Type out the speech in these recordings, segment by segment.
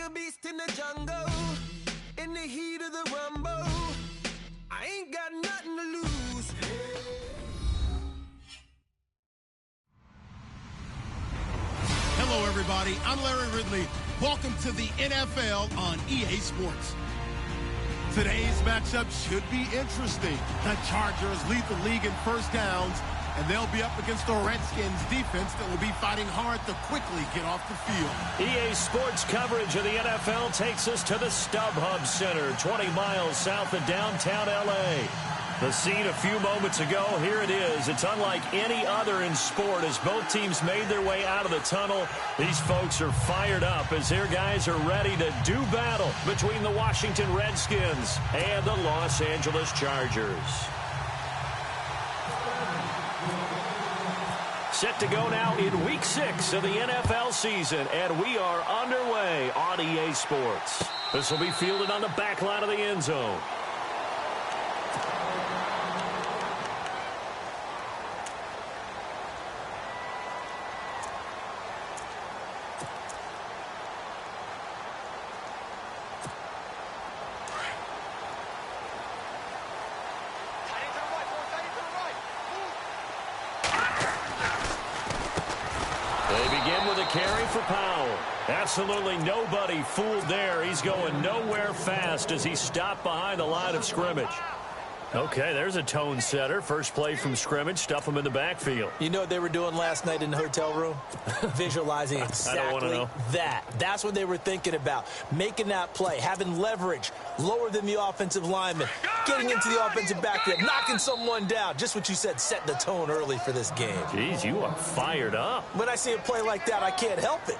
a beast in the jungle, in the heat of the rumble. I ain't got nothing to lose. Hello, everybody. I'm Larry Ridley. Welcome to the NFL on EA Sports. Today's matchup should be interesting. The Chargers lead the league in first downs, and they'll be up against the Redskins defense that will be fighting hard to quickly get off the field. EA Sports coverage of the NFL takes us to the StubHub Center, 20 miles south of downtown L.A. The scene a few moments ago, here it is. It's unlike any other in sport as both teams made their way out of the tunnel. These folks are fired up as their guys are ready to do battle between the Washington Redskins and the Los Angeles Chargers. Set to go now in Week 6 of the NFL season, and we are underway on EA Sports. This will be fielded on the back line of the end zone. Carry for Powell. Absolutely nobody fooled there. He's going nowhere fast as he's stopped behind the line of scrimmage. Okay, there's a tone setter. First play from scrimmage. Stuff him in the backfield. You know what they were doing last night in the hotel room? Visualizing exactly that. That's what they were thinking about. Making that play, having leverage, lower than the offensive lineman, getting into the offensive backfield, knocking someone down. Just what you said, set the tone early for this game. Jeez, you are fired up. When I see a play like that, I can't help it.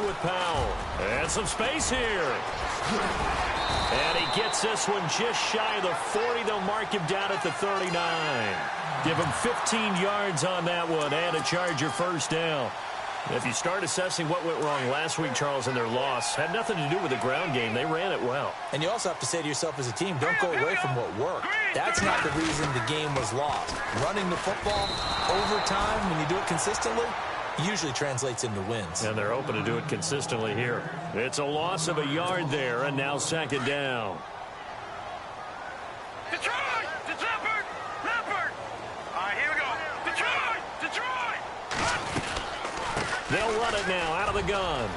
With Powell. And some space here. And he gets this one just shy of the 40. They'll mark him down at the 39. Give him 15 yards on that one and a Charger first down. If you start assessing what went wrong last week, Charles, in their loss, had nothing to do with the ground game. They ran it well. And you also have to say to yourself as a team, don't go away from what worked. That's not the reason the game was lost. Running the football over time, when you do it consistently, usually translates into wins. And they're open to do it consistently here. It's a loss of a yard there, and now second down. Detroit! Detroit! Leopard! All right, here we go. Detroit! Detroit! They'll run it now out of the gun.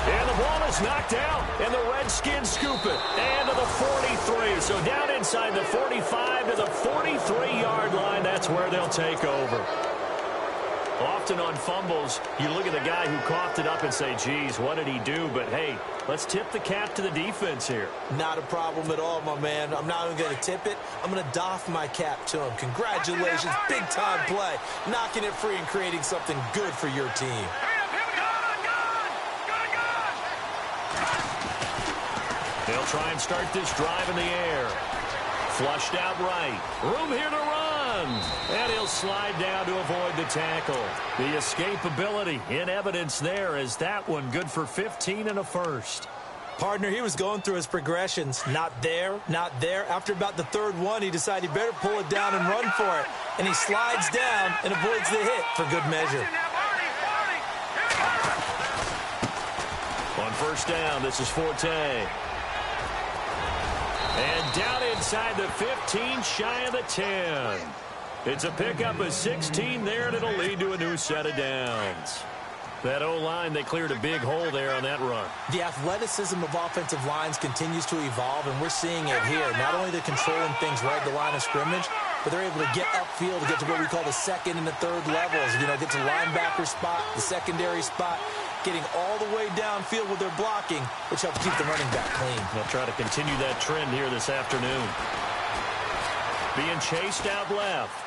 And the ball is knocked out, and the Redskins scoop it. And to the 43. So down inside the 45 to the 43-yard line. That's where they'll take over. Often on fumbles, you look at the guy who coughed it up and say, geez, what did he do? But, hey, let's tip the cap to the defense here. Not a problem at all, my man. I'm not even going to tip it. I'm going to doff my cap to him. Congratulations. Big-time play. Knocking it free and creating something good for your team. They'll try and start this drive in the air. Flushed out right. Room here to run. And he'll slide down to avoid the tackle. The escapability in evidence there as that one good for 15 and a first. Partner, he was going through his progressions. Not there, not there. After about the third one, he decided he better pull it down and run for it. And he slides down and avoids the hit for good measure. On first down, this is Forte. And down inside the 15, shy of the 10. It's a pickup of 16 there, and it'll lead to a new set of downs. That O-line, they cleared a big hole there on that run. The athleticism of offensive lines continues to evolve, and we're seeing it here. Not only they're controlling things right at the line of scrimmage, but they're able to get upfield to get to what we call the second and the third levels. You know, get to linebacker spot, the secondary spot, getting all the way downfield with their blocking, which helps keep the running back clean. They'll try to continue that trend here this afternoon. Being chased out left.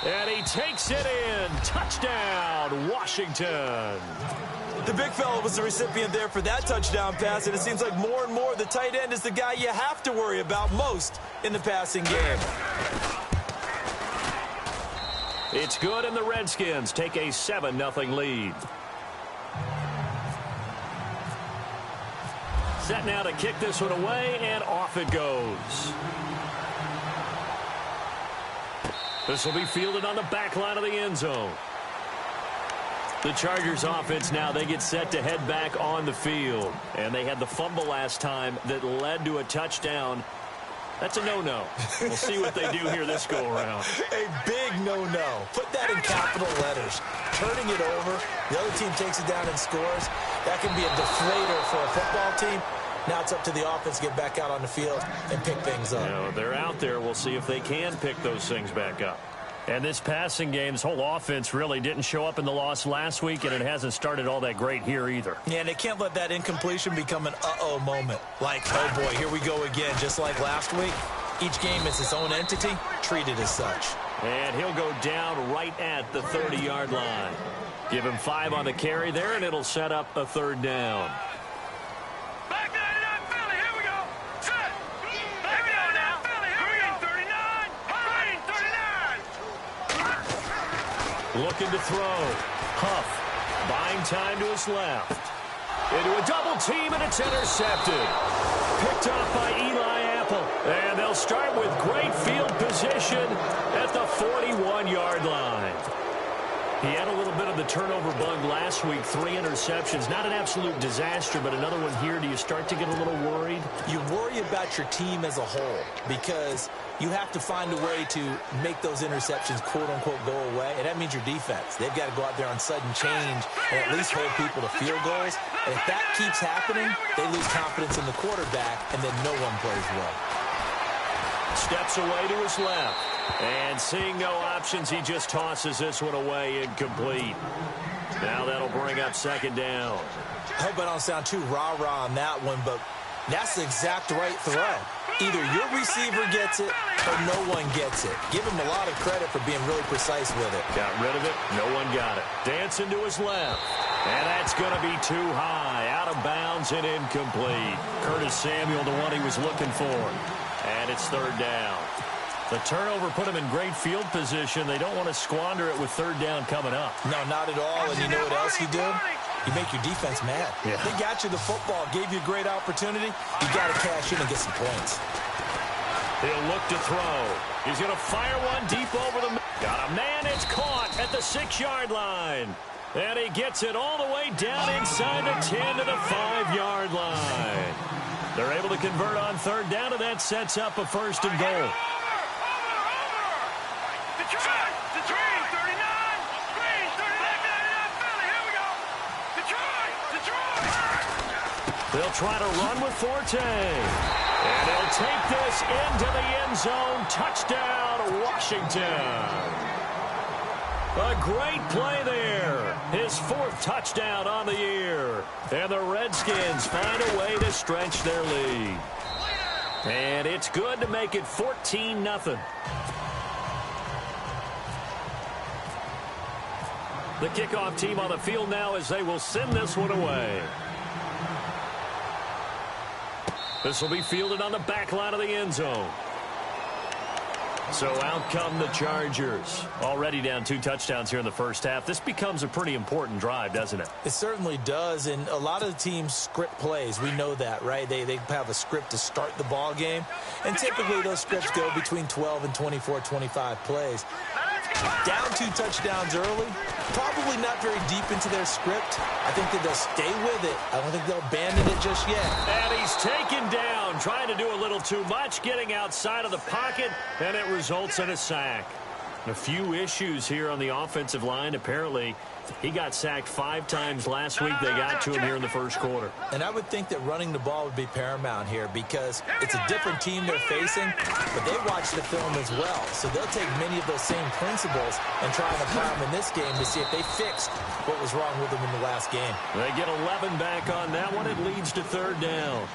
And he takes it in. Touchdown, Washington. The big fella was the recipient there for that touchdown pass, and it seems like more and more the tight end is the guy you have to worry about most in the passing game. It's good, and the Redskins take a 7-0 lead. set now to kick this one away, and off it goes. This will be fielded on the back line of the end zone. The Chargers offense now, they get set to head back on the field. And they had the fumble last time that led to a touchdown. That's a no-no. We'll see what they do here this go-around. A big no-no. Put that in capital letters. Turning it over, the other team takes it down and scores. That can be a deflator for a football team. Now it's up to the offense to get back out on the field and pick things up. You know, they're out there. We'll see if they can pick those things back up. And this passing game, this whole offense really didn't show up in the loss last week, and it hasn't started all that great here either. Yeah, and they can't let that incompletion become an uh-oh moment. Like, oh boy, here we go again, just like last week. Each game is its own entity, treated as such. And he'll go down right at the 30-yard line. Give him 5 on the carry there, and it'll set up a third down. Looking to throw. Huff buying time to his left. Into a double team, and it's intercepted. Picked off by Eli Apple. And they'll start with great field position at the 41-yard line. He had a little bit of the turnover bug last week, 3 interceptions. Not an absolute disaster, but another one here. Do you start to get a little worried? You worry about your team as a whole because you have to find a way to make those interceptions, quote-unquote, go away. And that means your defense. They've got to go out there on sudden change and at least hold people to field goals. And if that keeps happening, they lose confidence in the quarterback, and then no one plays well. Steps away to his left. And seeing no options, he just tosses this one away, incomplete. Now that'll bring up second down. I hope I don't sound too rah-rah on that one, but that's the exact right throw. Either your receiver gets it or no one gets it. Give him a lot of credit for being really precise with it. Got rid of it. No one got it. Dancing to his left. And that's going to be too high. Out of bounds and incomplete. Curtis Samuel, the one he was looking for. And it's third down. The turnover put him in great field position. They don't want to squander it with third down coming up. No, not at all. And you know what else you do? You make your defense mad. Yeah. They got you the football, gave you a great opportunity. You got to cash in and get some points. He'll look to throw. He's going to fire one deep over the middle. Got a man. It's caught at the 6-yard line. And he gets it all the way down inside the 10 to the 5-yard line. They're able to convert on third down, and that sets up a first and goal. They'll try to run with Forte. And he'll take this into the end zone. Touchdown, Washington. A great play there. His 4th touchdown on the year. And the Redskins find a way to stretch their lead. And it's good to make it 14-0. The kickoff team on the field now as they will send this one away. This will be fielded on the back line of the end zone. So out come the Chargers. Already down 2 touchdowns here in the first half. This becomes a pretty important drive, doesn't it? It certainly does, and a lot of the teams script plays. We know that, right? They have a script to start the ball game, and typically those scripts go between 12 and 24, 25 plays. Down 2 touchdowns early, probably not very deep into their script. I think that they'll stay with it. I don't think they'll abandon it just yet. And he's taken down, trying to do a little too much, getting outside of the pocket, and it results in a sack. A few issues here on the offensive line. Apparently, he got sacked 5 times last week. They got to him here in the first quarter. And I would think that running the ball would be paramount here because it's a different team they're facing, but they watch the film as well. So they'll take many of those same principles and try and apply them in this game to see if they fixed what was wrong with them in the last game. They get 11 back on that one. It leads to third down.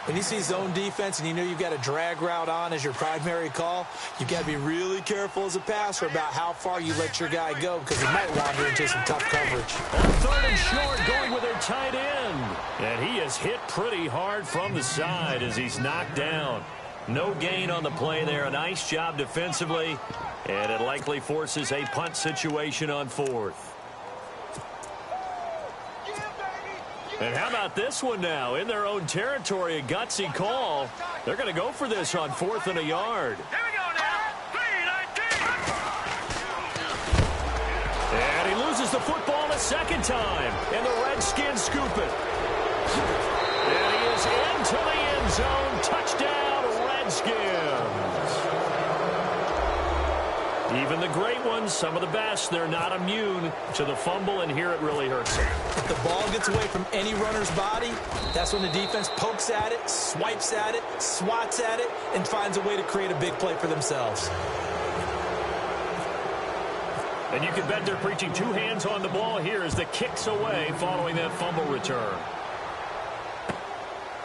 When you see zone defense and you know you've got a drag route on as your primary call, you've got to be really careful as a passer about how far you let your guy go because he might wander into some tough coverage. Third and short, going with their tight end. And he is hit pretty hard from the side as he's knocked down. No gain on the play there. A nice job defensively. And it likely forces a punt situation on 4th. And how about this one now? In their own territory, a gutsy call. They're going to go for this on 4th and a yard. Here we go now. 3-19. And he loses the football a second time. And the Redskins scoop it. And he is into the end zone. Touchdown, Redskins. Even the great ones, some of the best, they're not immune to the fumble, and here it really hurts them. If the ball gets away from any runner's body, that's when the defense pokes at it, swipes at it, swats at it, and finds a way to create a big play for themselves. And you can bet they're preaching two hands on the ball here as the kick's away following that fumble return.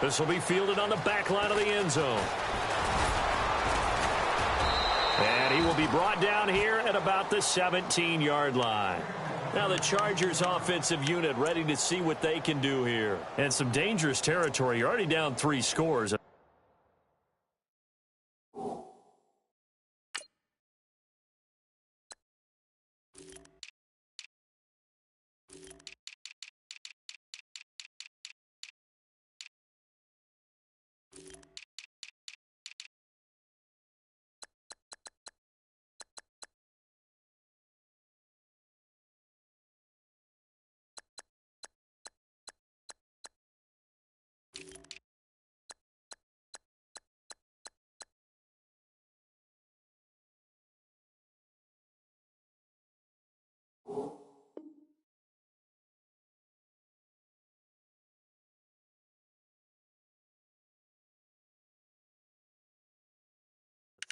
This will be fielded on the back line of the end zone. And he will be brought down here at about the 17-yard line. Now the Chargers offensive unit ready to see what they can do here. And some dangerous territory. You're already down 3 scores.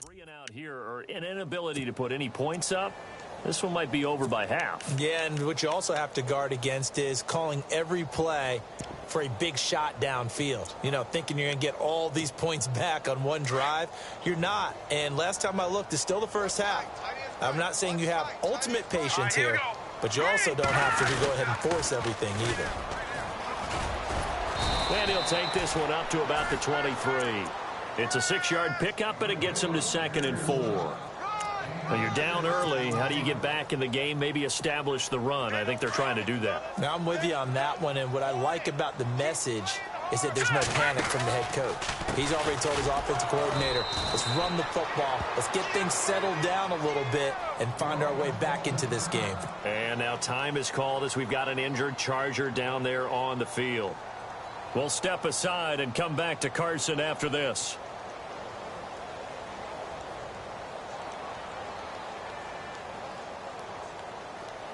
Three and out here, or an inability to put any points up. This one might be over by half. Yeah, and what you also have to guard against is calling every play for a big shot downfield. You know, thinking you're going to get all these points back on one drive. You're not. And last time I looked, it's still the first half. I'm not saying you have ultimate patience here, but you also don't have to go ahead and force everything either. And he'll take this one up to about the 23. It's a 6-yard pickup, and it gets him to 2nd and 4. Well, you're down early. How do you get back in the game, maybe establish the run? I think they're trying to do that. Now, I'm with you on that one, and what I like about the message is that there's no panic from the head coach. He's already told his offensive coordinator, let's run the football, let's get things settled down a little bit and find our way back into this game. And now time is called as we've got an injured Charger down there on the field. We'll step aside and come back to Carson after this.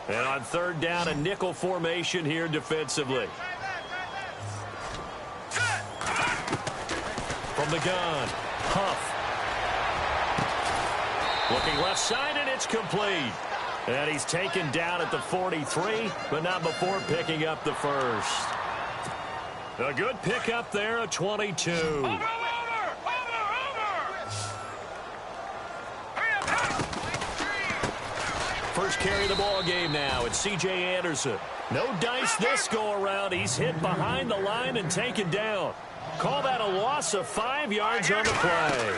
And on 3rd down, a nickel formation here defensively. From the gun, Huff. Looking left side, and it's complete. And he's taken down at the 43, but not before picking up the first. A good pickup there, a 22. Over! First carry of the ball game now. It's C.J. Anderson. No dice this go around. He's hit behind the line and taken down. Call that a loss of 5 yards on the play.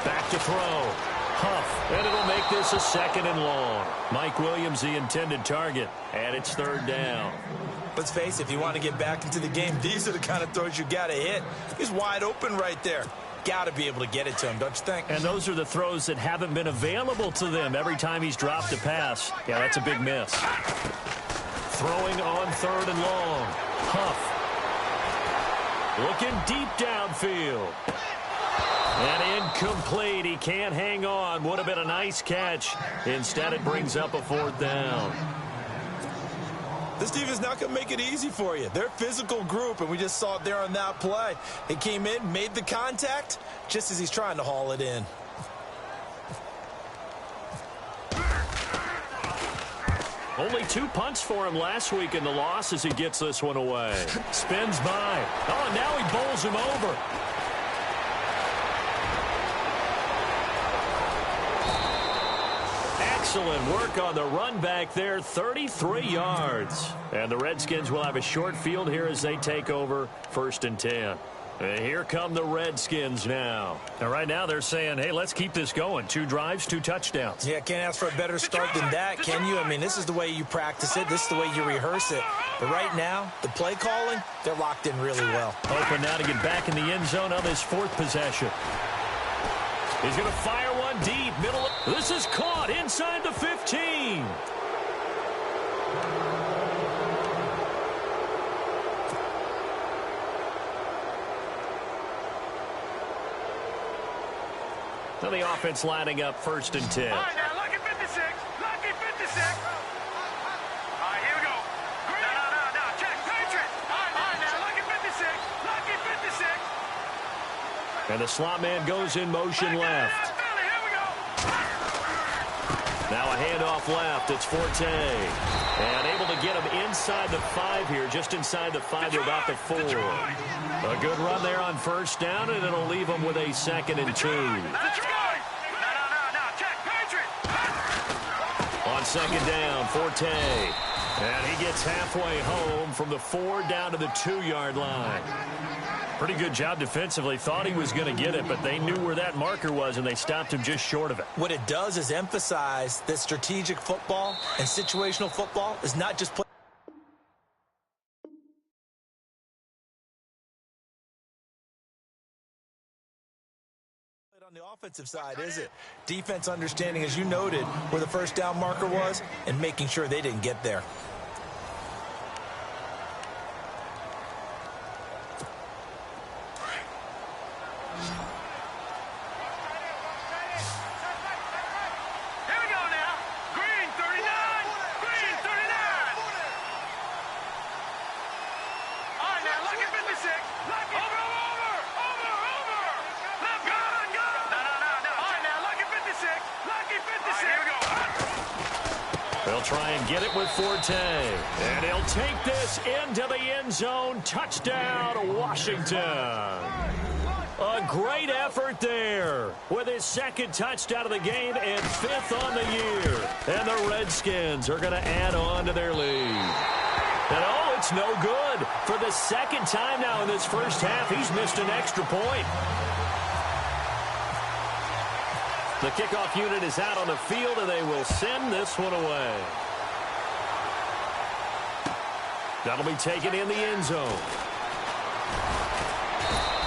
Back to throw. Huff. And it'll make this a 2nd and long. Mike Williams, the intended target. And it's 3rd down. Let's face it, if you want to get back into the game, these are the kind of throws you got to hit. He's wide open right there. Got to be able to get it to him, don't you think? And those are the throws that haven't been available to them every time he's dropped a pass. Yeah, that's a big miss. Throwing on 3rd and long. Huff. Looking deep downfield. And incomplete. He can't hang on. Would have been a nice catch. Instead, it brings up a 4th down. This team is not going to make it easy for you. They're a physical group, and we just saw it there on that play. He came in, made the contact, just as he's trying to haul it in. Only 2 punts for him last week in the loss as he gets this one away. Spins by. Oh, and now he bowls him over. Excellent work on the run back there, 33 yards. And the Redskins will have a short field here as they take over 1st and 10. And here come the Redskins now. And right now they're saying, hey, let's keep this going. 2 drives, 2 touchdowns. Yeah, can't ask for a better start than that, can you? I mean, this is the way you practice it. This is the way you rehearse it. But right now, the play calling, they're locked in really well. Open now to get back in the end zone on this 4th possession. He's going to fire one deep. Middle. This is caught inside the 15. So the offense lining up 1st and 10. All right, now, lucky 56. Lucky 56. All right, here we go. No, check. Patriot. All right, now, lucky 56. Lucky 56. And the slot man goes in motion left. Here we go. Now a handoff left. It's Forte. And able to get him inside the 5 here, just inside the 5 to about the 4. A good run there on 1st down, and it'll leave him with a 2nd and 2. Check. Patriot. On 2nd down, Forte. And he gets halfway home from the 4 down to the 2-yard line. Pretty good job defensively. Thought he was going to get it, but they knew where that marker was, and they stopped him just short of it. What it does is emphasize that strategic football and situational football is not just play. On the offensive side, is it? Defense understanding, as you noted, where the 1st down marker was and making sure they didn't get there. Here we go now. Green 39. Green 39. All right, now, lucky 56. Lucky. Over. Left gun. No. All right, now, lucky 56. Lucky 56. All right, here we go. They'll try and get it with Forte. And he'll take this into the end zone. Touchdown, Washington. A great effort there with his 2nd touchdown of the game and 5th on the year. And the Redskins are going to add on to their lead. And oh, it's no good. For the 2nd time now in this 1st half, he's missed an extra point. The kickoff unit is out on the field, and they will send this one away. That'll be taken in the end zone.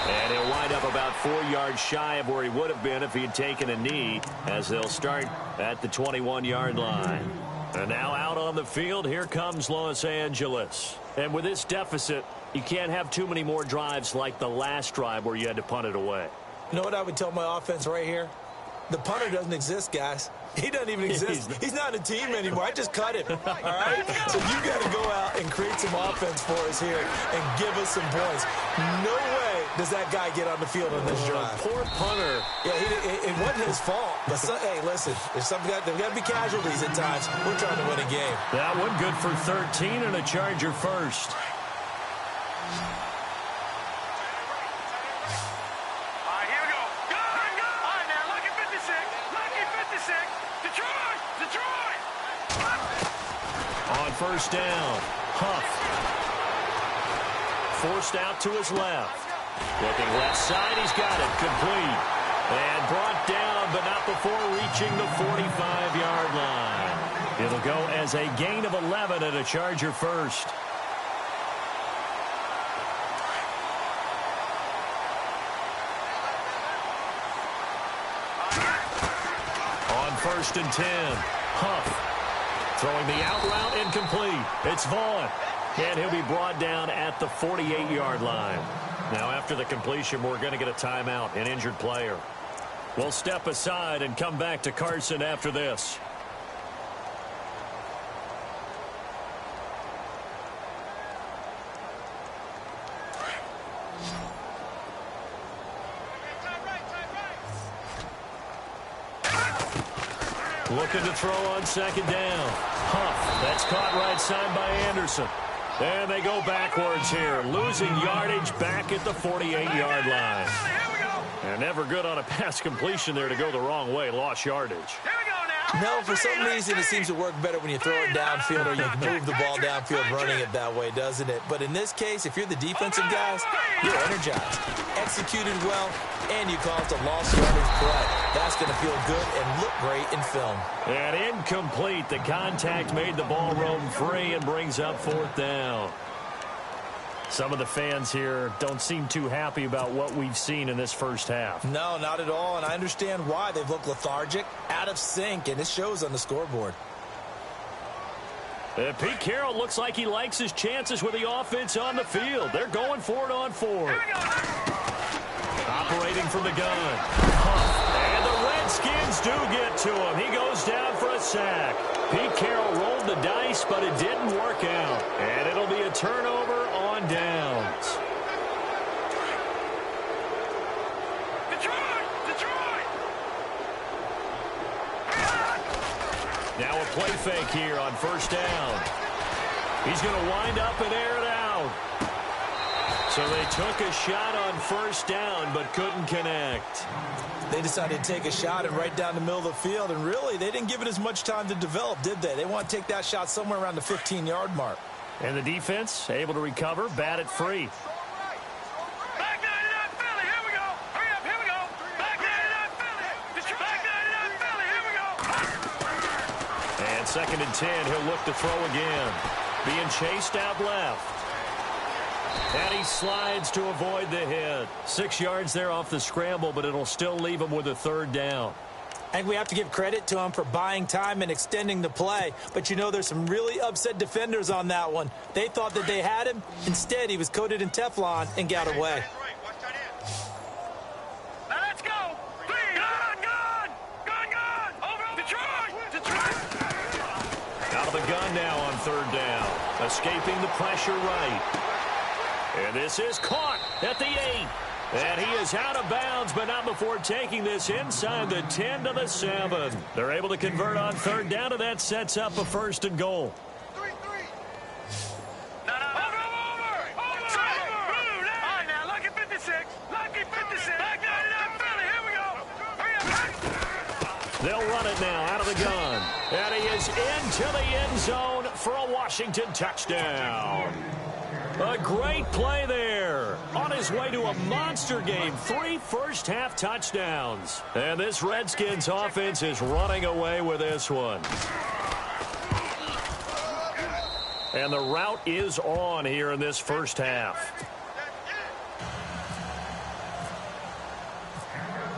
And he'll wind up about 4 yards shy of where he would have been if he had taken a knee, as they'll start at the 21-yard line. And now out on the field, here comes Los Angeles. And with this deficit, you can't have too many more drives like the last drive where you had to punt it away. You know what I would tell my offense right here? The punter doesn't exist, guys. He doesn't even exist. He's not a team anymore. I just cut him. All right? So you got to go out and create some offense for us here and give us some points. No way does that guy get on the field on this drive. Poor punter. Yeah, it wasn't his fault. But hey, listen, there's got to be casualties at times. We're trying to win a game. That one good for 13 and a Charger 1st. On 1st down, Huff. Forced out to his left. Looking left side, he's got it. Complete. And brought down, but not before reaching the 45-yard line. It'll go as a gain of 11 and a Charger 1st. On 1st and 10, Huff. Throwing the out route incomplete. It's Vaughn. And he'll be brought down at the 48-yard line. Now after the completion, we're going to get a timeout, an injured player. We'll step aside and come back to Carson after this. Looking to throw on 2nd down. Huff. That's caught right side by Anderson. And they go backwards here, losing yardage back at the 48-yard line. And never good on a pass completion there to go the wrong way. Lost yardage. Here we go now. No, for some reason it seems to work better when you throw it downfield or you move the ball downfield running it that way, doesn't it? But in this case, if you're the defensive guys, you're energized, executed well, and you caused a lost yardage play. That's going to feel good and look great in film. And incomplete. The contact made the ball roam free and brings up 4th down. Some of the fans here don't seem too happy about what we've seen in this first half. No, not at all, and I understand why. They've looked lethargic, out of sync, and it shows on the scoreboard. Pete Carroll looks like he likes his chances with the offense on the field. They're going for it on 4th. Operating from the gun. And the Redskins do get to him. He goes down for a sack. Pete Carroll rolled the dice, but it didn't work out. And it'll be a turnover on downs. Detroit! Now a play fake here on 1st down. He's going to wind up and air it out. So they took a shot on 1st down, but couldn't connect. They decided to take a shot and right down the middle of the field, and really, they didn't give it as much time to develop, did they? They want to take that shot somewhere around the 15-yard mark. And the defense able to recover, bat it free. Back 99 Philly, here we go. Hurry up, here we go. Back 99 Philly. Detroit. Back 99 Philly, here we go. And 2nd and 10, he'll look to throw again. Being chased out left. And he slides to avoid the hit. 6 yards there off the scramble, but it'll still leave him with a 3rd down. I think we have to give credit to him for buying time and extending the play. But, you know, there's some really upset defenders on that one. They thought that they had him. Instead, he was coated in Teflon and got away. Now let's go. Gun. Over. Detroit. Out of the gun now on 3rd down. Escaping the pressure right. And this is caught at the 8. And he is out of bounds, but not before taking this inside the 10 to the 7. They're able to convert on 3rd down, and that sets up a 1st and goal. 3-3. Over. All right, now, lucky 56. Lucky 56. Back 99 Philly, here we go. Hurry up. They'll run it now out of the gun. And he is into the end zone for a Washington touchdown. A great play there. On his way to a monster game. 3 first-half touchdowns. And this Redskins offense is running away with this one. And the route is on here in this first half.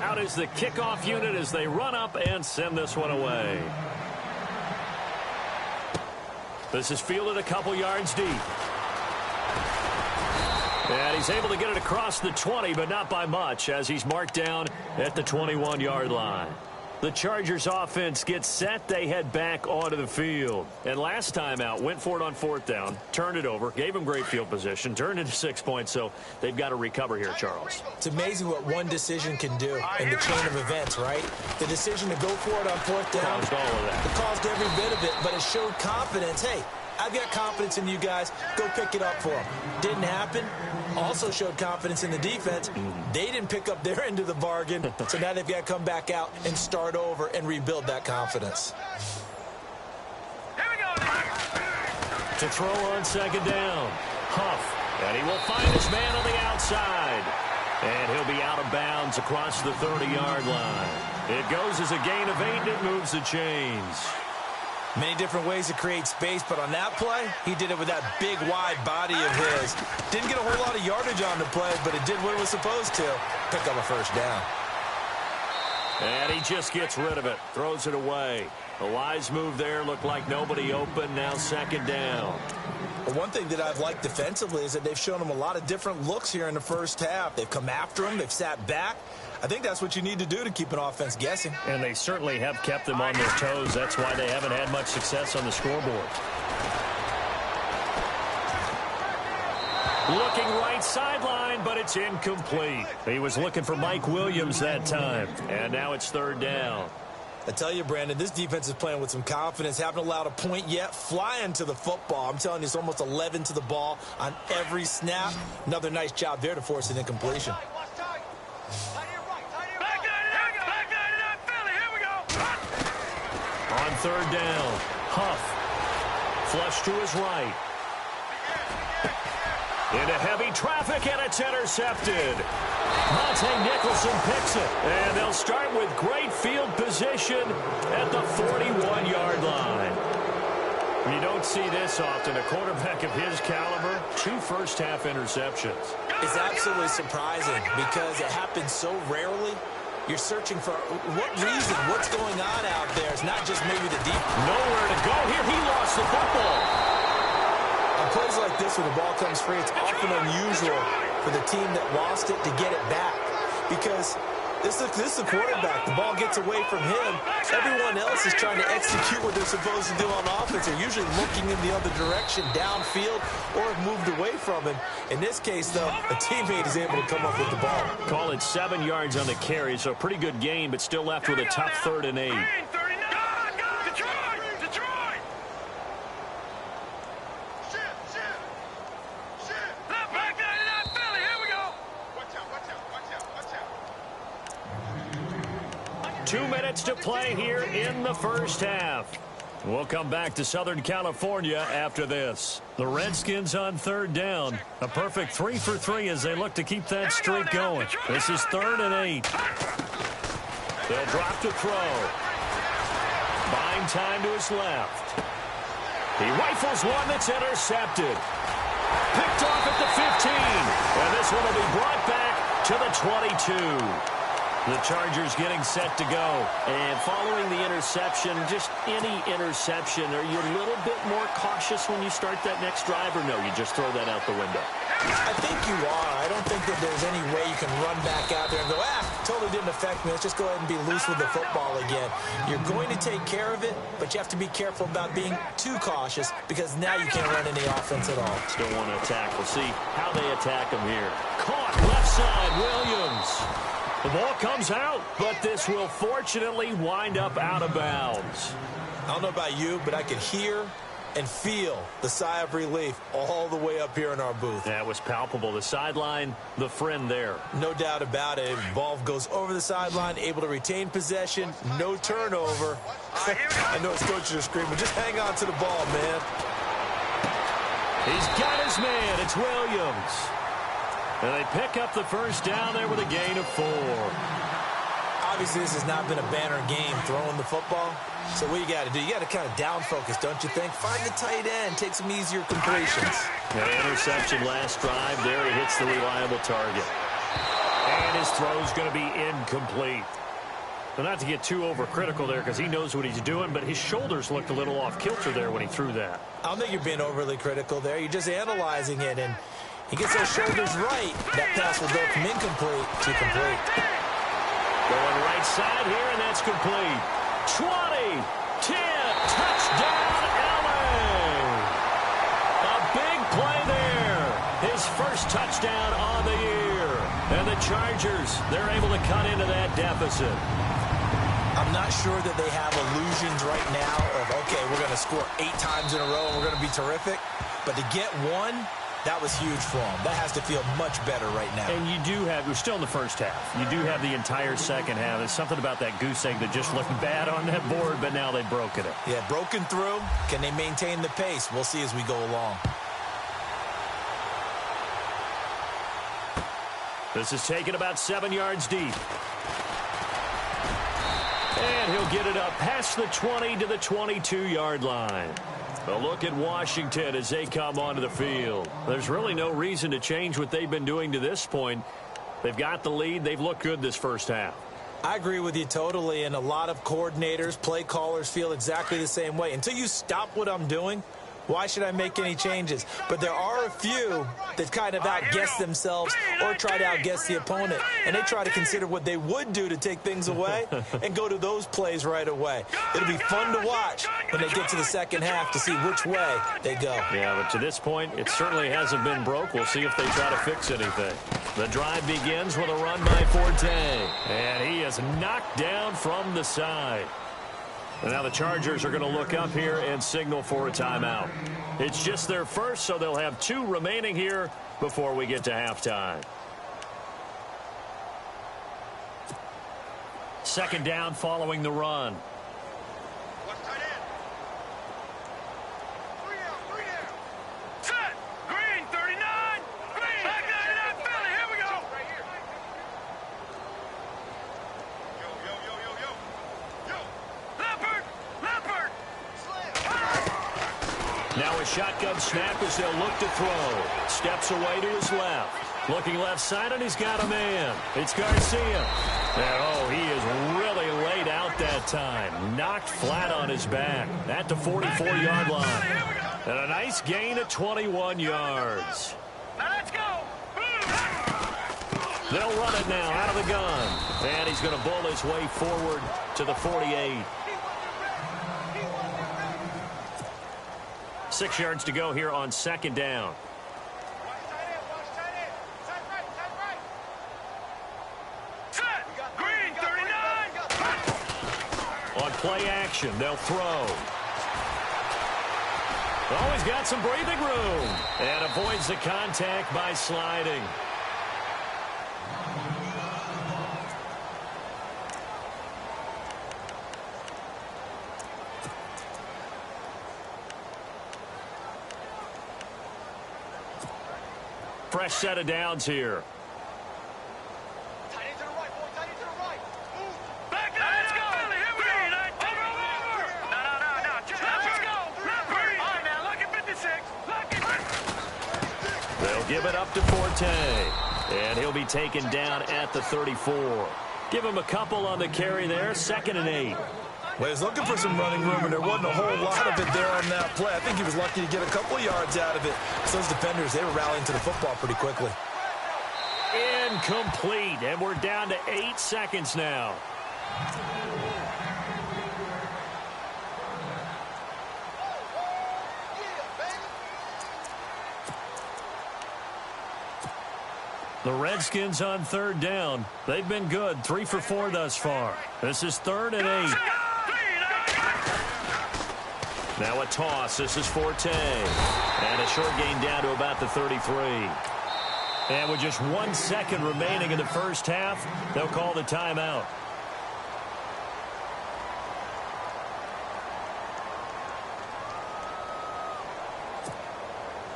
Out is the kickoff unit as they run up and send this one away. This is fielded a couple yards deep. And he's able to get it across the 20, but not by much, as he's marked down at the 21-yard line. The Chargers offense gets set. They head back onto the field. And last time out, went for it on 4th down, turned it over, gave him great field position, turned into 6 points, so they've got to recover here, Charles. It's amazing what one decision can do in the chain of events, right? The decision to go for it on 4th down. Caused all of that. It caused every bit of it, but it showed confidence. Hey, I've got confidence in you guys. Go pick it up for them. Didn't happen. Also showed confidence in the defense. They didn't pick up their end of the bargain, so now they've got to come back out and start over and rebuild that confidence. Here we go. To throw on 2nd down. Huff. And he will find his man on the outside. And he'll be out of bounds across the 30-yard line. It goes as a gain of 8, and it moves the chains. Many different ways to create space, but on that play, he did it with that big, wide body of his. Didn't get a whole lot of yardage on the play, but it did what it was supposed to. Pick up a 1st down. And he just gets rid of it, throws it away. A wise move there, looked like nobody open, now 2nd down. But one thing that I've liked defensively is that they've shown him a lot of different looks here in the first half. They've come after him, they've sat back. I think that's what you need to do to keep an offense guessing. And they certainly have kept them on their toes. That's why they haven't had much success on the scoreboard. Looking right sideline, but it's incomplete. He was looking for Mike Williams that time. And now it's 3rd down. I tell you, Brandon, this defense is playing with some confidence. Haven't allowed a point yet. Flying to the football. I'm telling you, it's almost 11 to the ball on every snap. Another nice job there to force an incompletion. Back 99 Philly, here we go. third down. Huff. Flush to his right. Into heavy traffic, and it's intercepted. Monte Nicholson picks it. And they'll start with great field position at the 41-yard line. You don't see this often. A quarterback of his caliber, 2 first-half interceptions. It's absolutely surprising because it happens so rarely. You're searching for what reason, what's going on out there. It's not just maybe the deep. Nowhere to go here. He lost the football. On plays like this where the ball comes free, it's often unusual for the team that lost it to get it back because this is the quarterback. The ball gets away from him. Everyone else is trying to execute what they're supposed to do on offense. They're usually looking in the other direction, downfield, or have moved away from him. In this case, though, a teammate is able to come up with the ball. Call it 7 yards on the carry, so a pretty good gain, but still left with a tough 3rd and 8. To play here in the first half. We'll come back to Southern California after this. The Redskins on 3rd down. A perfect 3 for 3 as they look to keep that streak going. This is 3rd and 8. They'll drop to throw. Buying time to his left. He rifles one that's intercepted. Picked off at the 15. And this one will be brought back to the 22. The Chargers getting set to go. And following the interception, just any interception, are you a little bit more cautious when you start that next drive, or no, you just throw that out the window? I think you are. I don't think that there's any way you can run back out there and go, totally didn't affect me. Let's just go ahead and be loose with the football again. You're going to take care of it, but you have to be careful about being too cautious because now you can't run any offense at all. Still want to attack. We'll see how they attack him here. Caught left side, Williams. The ball comes out, but this will fortunately wind up out of bounds. I don't know about you, but I could hear and feel the sigh of relief all the way up here in our booth. That was palpable. The sideline, the friend there. No doubt about it. Ball goes over the sideline, able to retain possession, no turnover. I know his coaches are screaming, just hang on to the ball, man. He's got his man. It's Williams. And they pick up the first down there with a gain of 4. Obviously, this has not been a banner game throwing the football. So what you got to do, you got to kind of down focus, don't you think? Find the tight end, take some easier completions. An interception last drive. There he hits the reliable target. And his throw's going to be incomplete. Well, not to get too overcritical there because he knows what he's doing, but his shoulders looked a little off kilter there when he threw that. I don't think you're being overly critical there. You're just analyzing it, and he gets those shoulders right. That pass will go from incomplete to complete. Going right side here, and that's complete. 20, 10, touchdown, LA. A big play there. His first touchdown on the year. And the Chargers, they're able to cut into that deficit. I'm not sure that they have illusions right now of, okay, we're going to score 8 times in a row and we're going to be terrific. But to get one, that was huge for them. That has to feel much better right now. And you do have, we're still in the first half. You do have the entire second half. There's something about that goose egg that just looked bad on that board, but now they've broken it. Yeah, broken through. Can they maintain the pace? We'll see as we go along. This is taken about 7 yards deep. And he'll get it up past the 20 to the 22-yard line. A look at Washington as they come onto the field. There's really no reason to change what they've been doing to this point. They've got the lead. They've looked good this first half. I agree with you totally, and a lot of coordinators, play callers feel exactly the same way. Until you stop what I'm doing, why should I make any changes? But there are a few that kind of outguess themselves or try to outguess the opponent. And they try to consider what they would do to take things away and go to those plays right away. It'll be fun to watch when they get to the second half to see which way they go. Yeah, but to this point, it certainly hasn't been broke. We'll see if they try to fix anything. The drive begins with a run by Forte. And he is knocked down from the side. And now the Chargers are going to look up here and signal for a timeout. It's just their first, so they'll have 2 remaining here before we get to halftime. Second down following the run. What's tight end? Now a shotgun snap as they'll look to throw. Steps away to his left. Looking left side, and he's got a man. It's Garcia. And, he is really laid out that time. Knocked flat on his back. At the 44-yard line. And a nice gain of 21 yards. Now let's go. They'll run it now out of the gun. And he's going to bull his way forward to the 48. 6 yards to go here on second down. Set. Green, 39. On play action, they'll throw. He's got some breathing room. And avoids the contact by sliding. Fresh set of downs here. Tight end to the right, boy. Tight end to the right. Move. Back up. Let's go. Here we go. Over. No. Let's go. Green. All right, now look at 56. Look at 56. They'll give it up to Forte. And he'll be taken down at the 34. Give him a couple on the carry there. 2nd and 8. Well, he's looking for some running room, and there wasn't a whole lot of it there on that play. I think he was lucky to get a couple of yards out of it. So those defenders, they were rallying to the football pretty quickly. Incomplete, and we're down to 8 seconds now. The Redskins on 3rd down. They've been good, 3 for 4 thus far. This is 3rd and 8. Now a toss. This is Forte. And a short gain down to about the 33. And with just 1 second remaining in the first half, they'll call the timeout.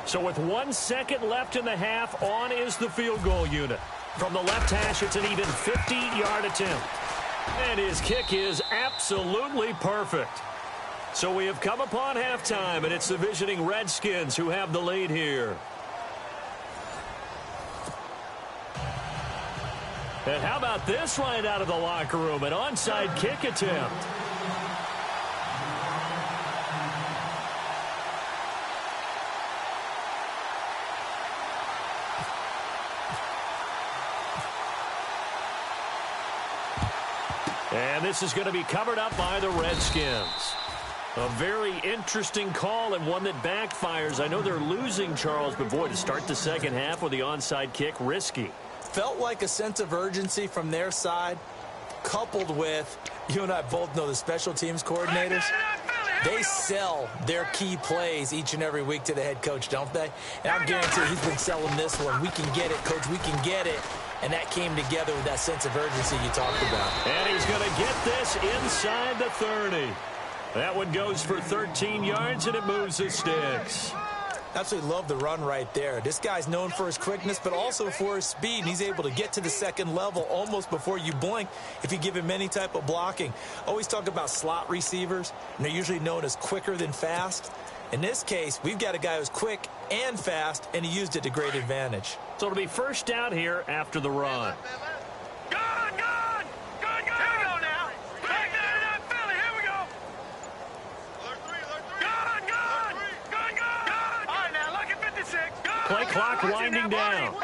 So with 1 second left in the half, on is the field goal unit. From the left hash, it's an even 50-yard attempt. And his kick is absolutely perfect. So we have come upon halftime, and it's the visiting Redskins who have the lead here. And how about this right out of the locker room? An onside kick attempt. And this is going to be covered up by the Redskins. A very interesting call and one that backfires. I know they're losing, Charles, but boy, to start the second half with the onside kick, risky. Felt like a sense of urgency from their side, coupled with, you and I both know the special teams coordinators, they sell their key plays each and every week to the head coach, don't they? And I guarantee he's been selling this one. We can get it, coach, we can get it. And that came together with that sense of urgency you talked about. And he's going to get this inside the 30. That one goes for 13 yards, and it moves the sticks. Absolutely love the run right there. This guy's known for his quickness, but also for his speed. And he's able to get to the second level almost before you blink if you give him any type of blocking. Always talk about slot receivers, and they're usually known as quicker than fast. In this case, we've got a guy who's quick and fast, and he used it to great advantage. So it'll be first down here after the run. Play clock winding down.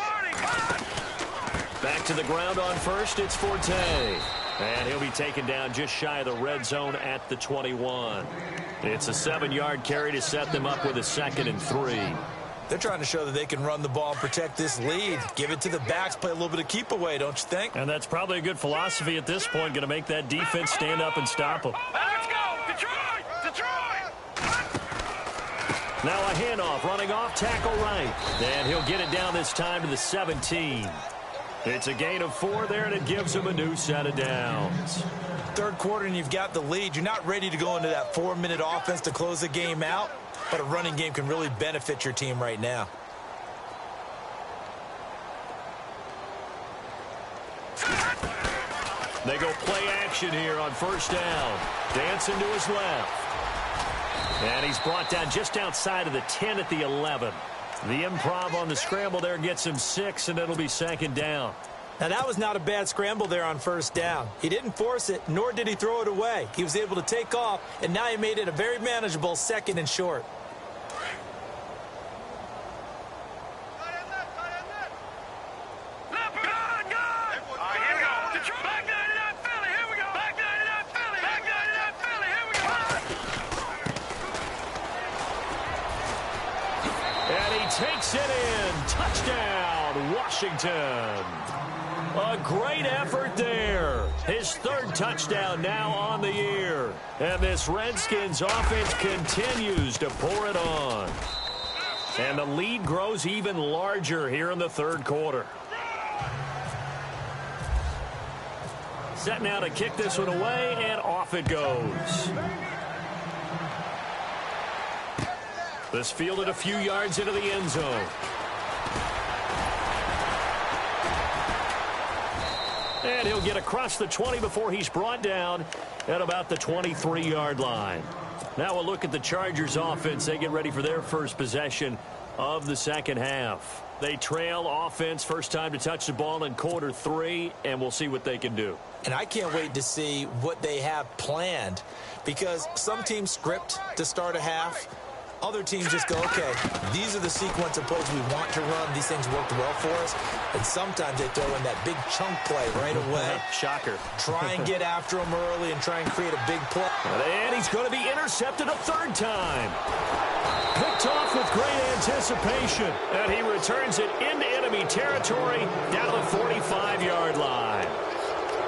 Back to the ground on first, it's Forte. And he'll be taken down just shy of the red zone at the 21. It's a 7-yard carry to set them up with a 2nd and 3. They're trying to show that they can run the ball and protect this lead. Give it to the backs, play a little bit of keep away, don't you think? And that's probably a good philosophy at this point, going to make that defense stand up and stop them. Let's go, Detroit! Now a handoff, running off, tackle right. And he'll get it down this time to the 17. It's a gain of 4 there, and it gives him a new set of downs. Third quarter, and you've got the lead. You're not ready to go into that 4-minute offense to close the game out, but a running game can really benefit your team right now. They go play action here on first down. Dancing to his left. And he's brought down just outside of the 10 at the 11. The improv on the scramble there gets him 6, and it'll be second down. Now, that was not a bad scramble there on first down. He didn't force it, nor did he throw it away. He was able to take off, and now he made it a very manageable 2nd and short. Takes it in. Touchdown, Washington. A great effort there. His 3rd touchdown now on the year. And this Redskins offense continues to pour it on. And the lead grows even larger here in the 3rd quarter. Set now to kick this one away, and off it goes. This fielded a few yards into the end zone. And he'll get across the 20 before he's brought down at about the 23-yard line. Now we'll look at the Chargers offense. They get ready for their first possession of the second half. They trail offense, first time to touch the ball in quarter 3, and we'll see what they can do. And I can't wait to see what they have planned, because some teams script to start a half. Other teams just go, okay, these are the sequence of plays we want to run. These things worked well for us. And sometimes they throw in that big chunk play right away. Shocker. Try and get after him early and try and create a big play. And he's going to be intercepted a 3rd time. Picked off with great anticipation. And he returns it into enemy territory down the 45-yard line.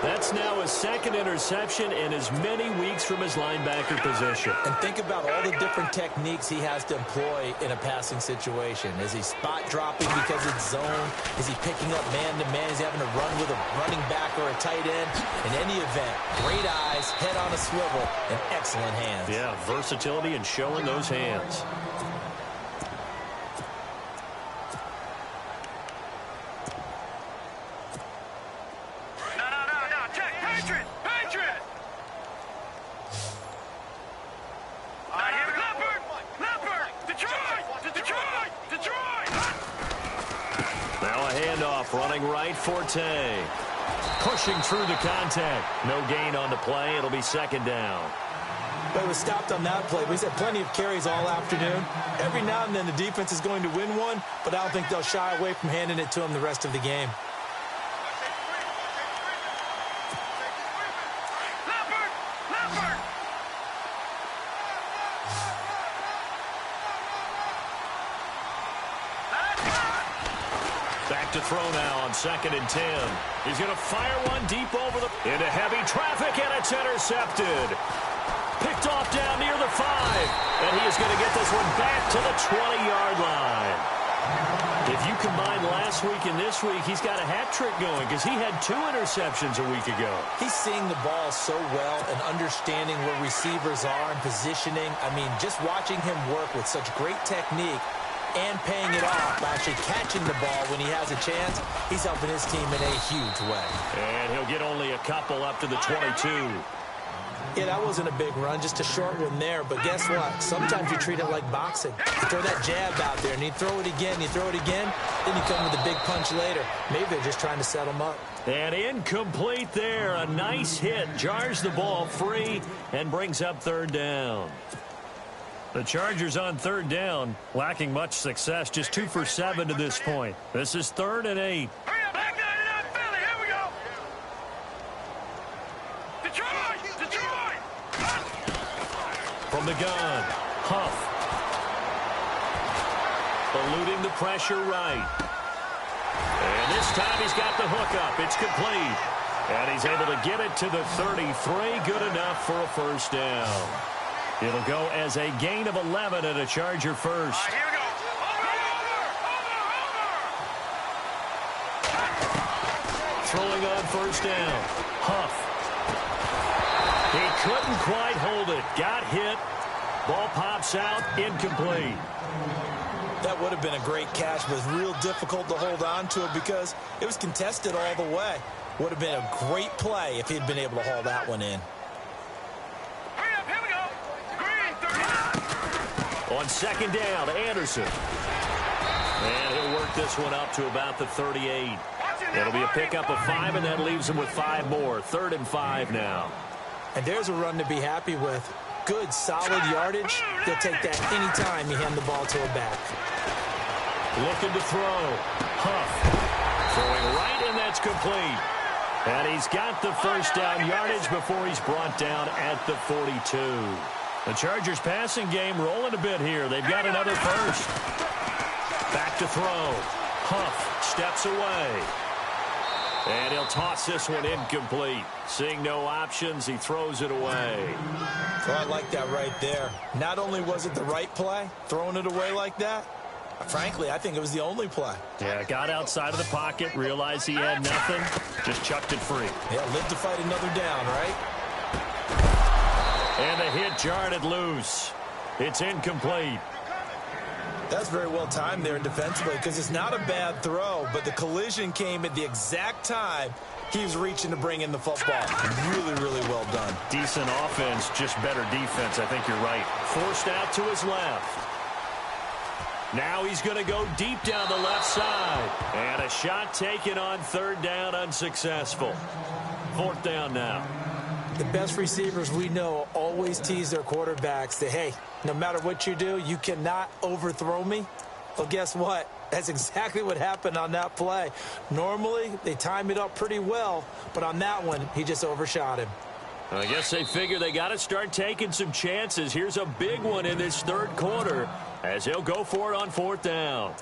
That's now his 2nd interception in as many weeks from his linebacker position. And think about all the different techniques he has to employ in a passing situation. Is he spot dropping because it's zone? Is he picking up man-to-man? Is he having to run with a running back or a tight end? In any event, great eyes, head on a swivel, and excellent hands. Yeah, versatility and showing those hands. Running right, Forte. Pushing through the contact. No gain on the play. It'll be 2nd down. But it was stopped on that play. He's had plenty of carries all afternoon. Every now and then the defense is going to win one, but I don't think they'll shy away from handing it to him the rest of the game. To throw now on 2nd and 10. He's going to fire one deep over into heavy traffic, and it's intercepted. Picked off down near the 5. And he is going to get this one back to the 20-yard line. If you combine last week and this week, he's got a hat trick going because he had 2 interceptions a week ago. He's seeing the ball so well and understanding where receivers are and positioning. I mean, just watching him work with such great technique and paying it off by actually catching the ball when he has a chance, he's helping his team in a huge way. And he'll get only a couple up to the 22. Yeah, that wasn't a big run, just a short one there. But guess what? Sometimes you treat it like boxing. You throw that jab out there, and you throw it again, you throw it again, then you come with a big punch later. Maybe they're just trying to set him up. And incomplete there. A nice hit. Jars the ball free and brings up 3rd down. The Chargers on 3rd down, lacking much success, just 2 for 7 to this point. This is 3rd and 8. From the gun, Huff. Eluding the pressure right. And this time he's got the hook up. It's complete. And he's able to get it to the 33. Good enough for a 1st down. It'll go as a gain of 11 and a Charger first. Here we go. Throwing on 1st down. Huff. He couldn't quite hold it. Got hit. Ball pops out. Incomplete. That would have been a great catch, but it's real difficult to hold on to it because it was contested all the way. Would have been a great play if he'd been able to haul that one in. Hurry up, here we go. Green, 39. On second down, Anderson. And he'll work this one up to about the 38. It'll be a pickup of 5, and that leaves him with 5 more. 3rd and 5 now. And there's a run to be happy with. Good, solid yardage. He'll take that anytime you hand the ball to a back. Looking to throw. Huff. Throwing right, and that's complete. And he's got the first down yardage before he's brought down at the 42. The Chargers passing game rolling a bit here. They've got another first. Back to throw. Huff steps away. And he'll toss this one incomplete. Seeing no options, he throws it away. Well, I like that right there. Not only was it the right play, throwing it away like that, frankly, I think it was the only play. Yeah, got outside of the pocket, realized he had nothing, just chucked it free. Yeah, live to fight another down, right? And the hit jarred it loose. It's incomplete. That's very well timed there defensively because it's not a bad throw, but the collision came at the exact time he was reaching to bring in the football. Really, really well done. Decent offense, just better defense. I think you're right. Forced out to his left. Now he's going to go deep down the left side. And a shot taken on 3rd down, unsuccessful. 4th down now. The best receivers we know always tease their quarterbacks that, hey, no matter what you do, you cannot overthrow me. Well, guess what? That's exactly what happened on that play. Normally, they time it up pretty well, but on that one, he just overshot him. I guess they figure they got to start taking some chances. Here's a big one in this 3rd quarter as he'll go for it on 4th down.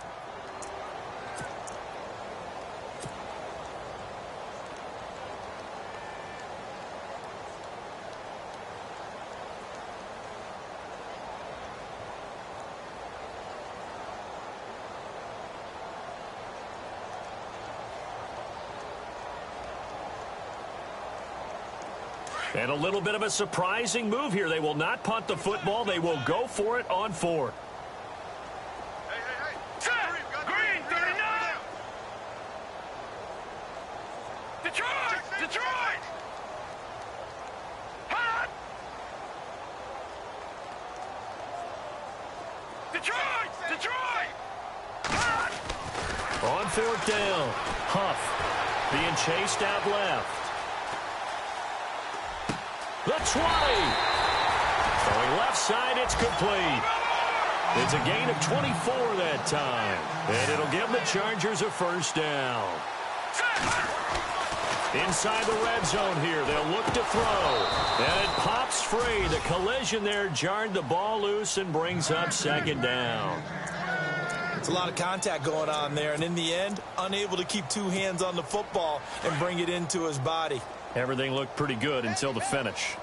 And a little bit of a surprising move here. They will not punt the football. They will go for it on 4th. Green, 39. Detroit! Detroit! Hot! Detroit! Detroit! Hot! On 4th down, Huff being chased out left. The 20. Throwing left side, it's complete. It's a gain of 24 that time. And it'll give the Chargers a 1st down. Inside the red zone here, they'll look to throw. And it pops free. The collision there jarred the ball loose and brings up 2nd down. It's a lot of contact going on there, and in the end, unable to keep 2 hands on the football and bring it into his body. Everything looked pretty good until the finish.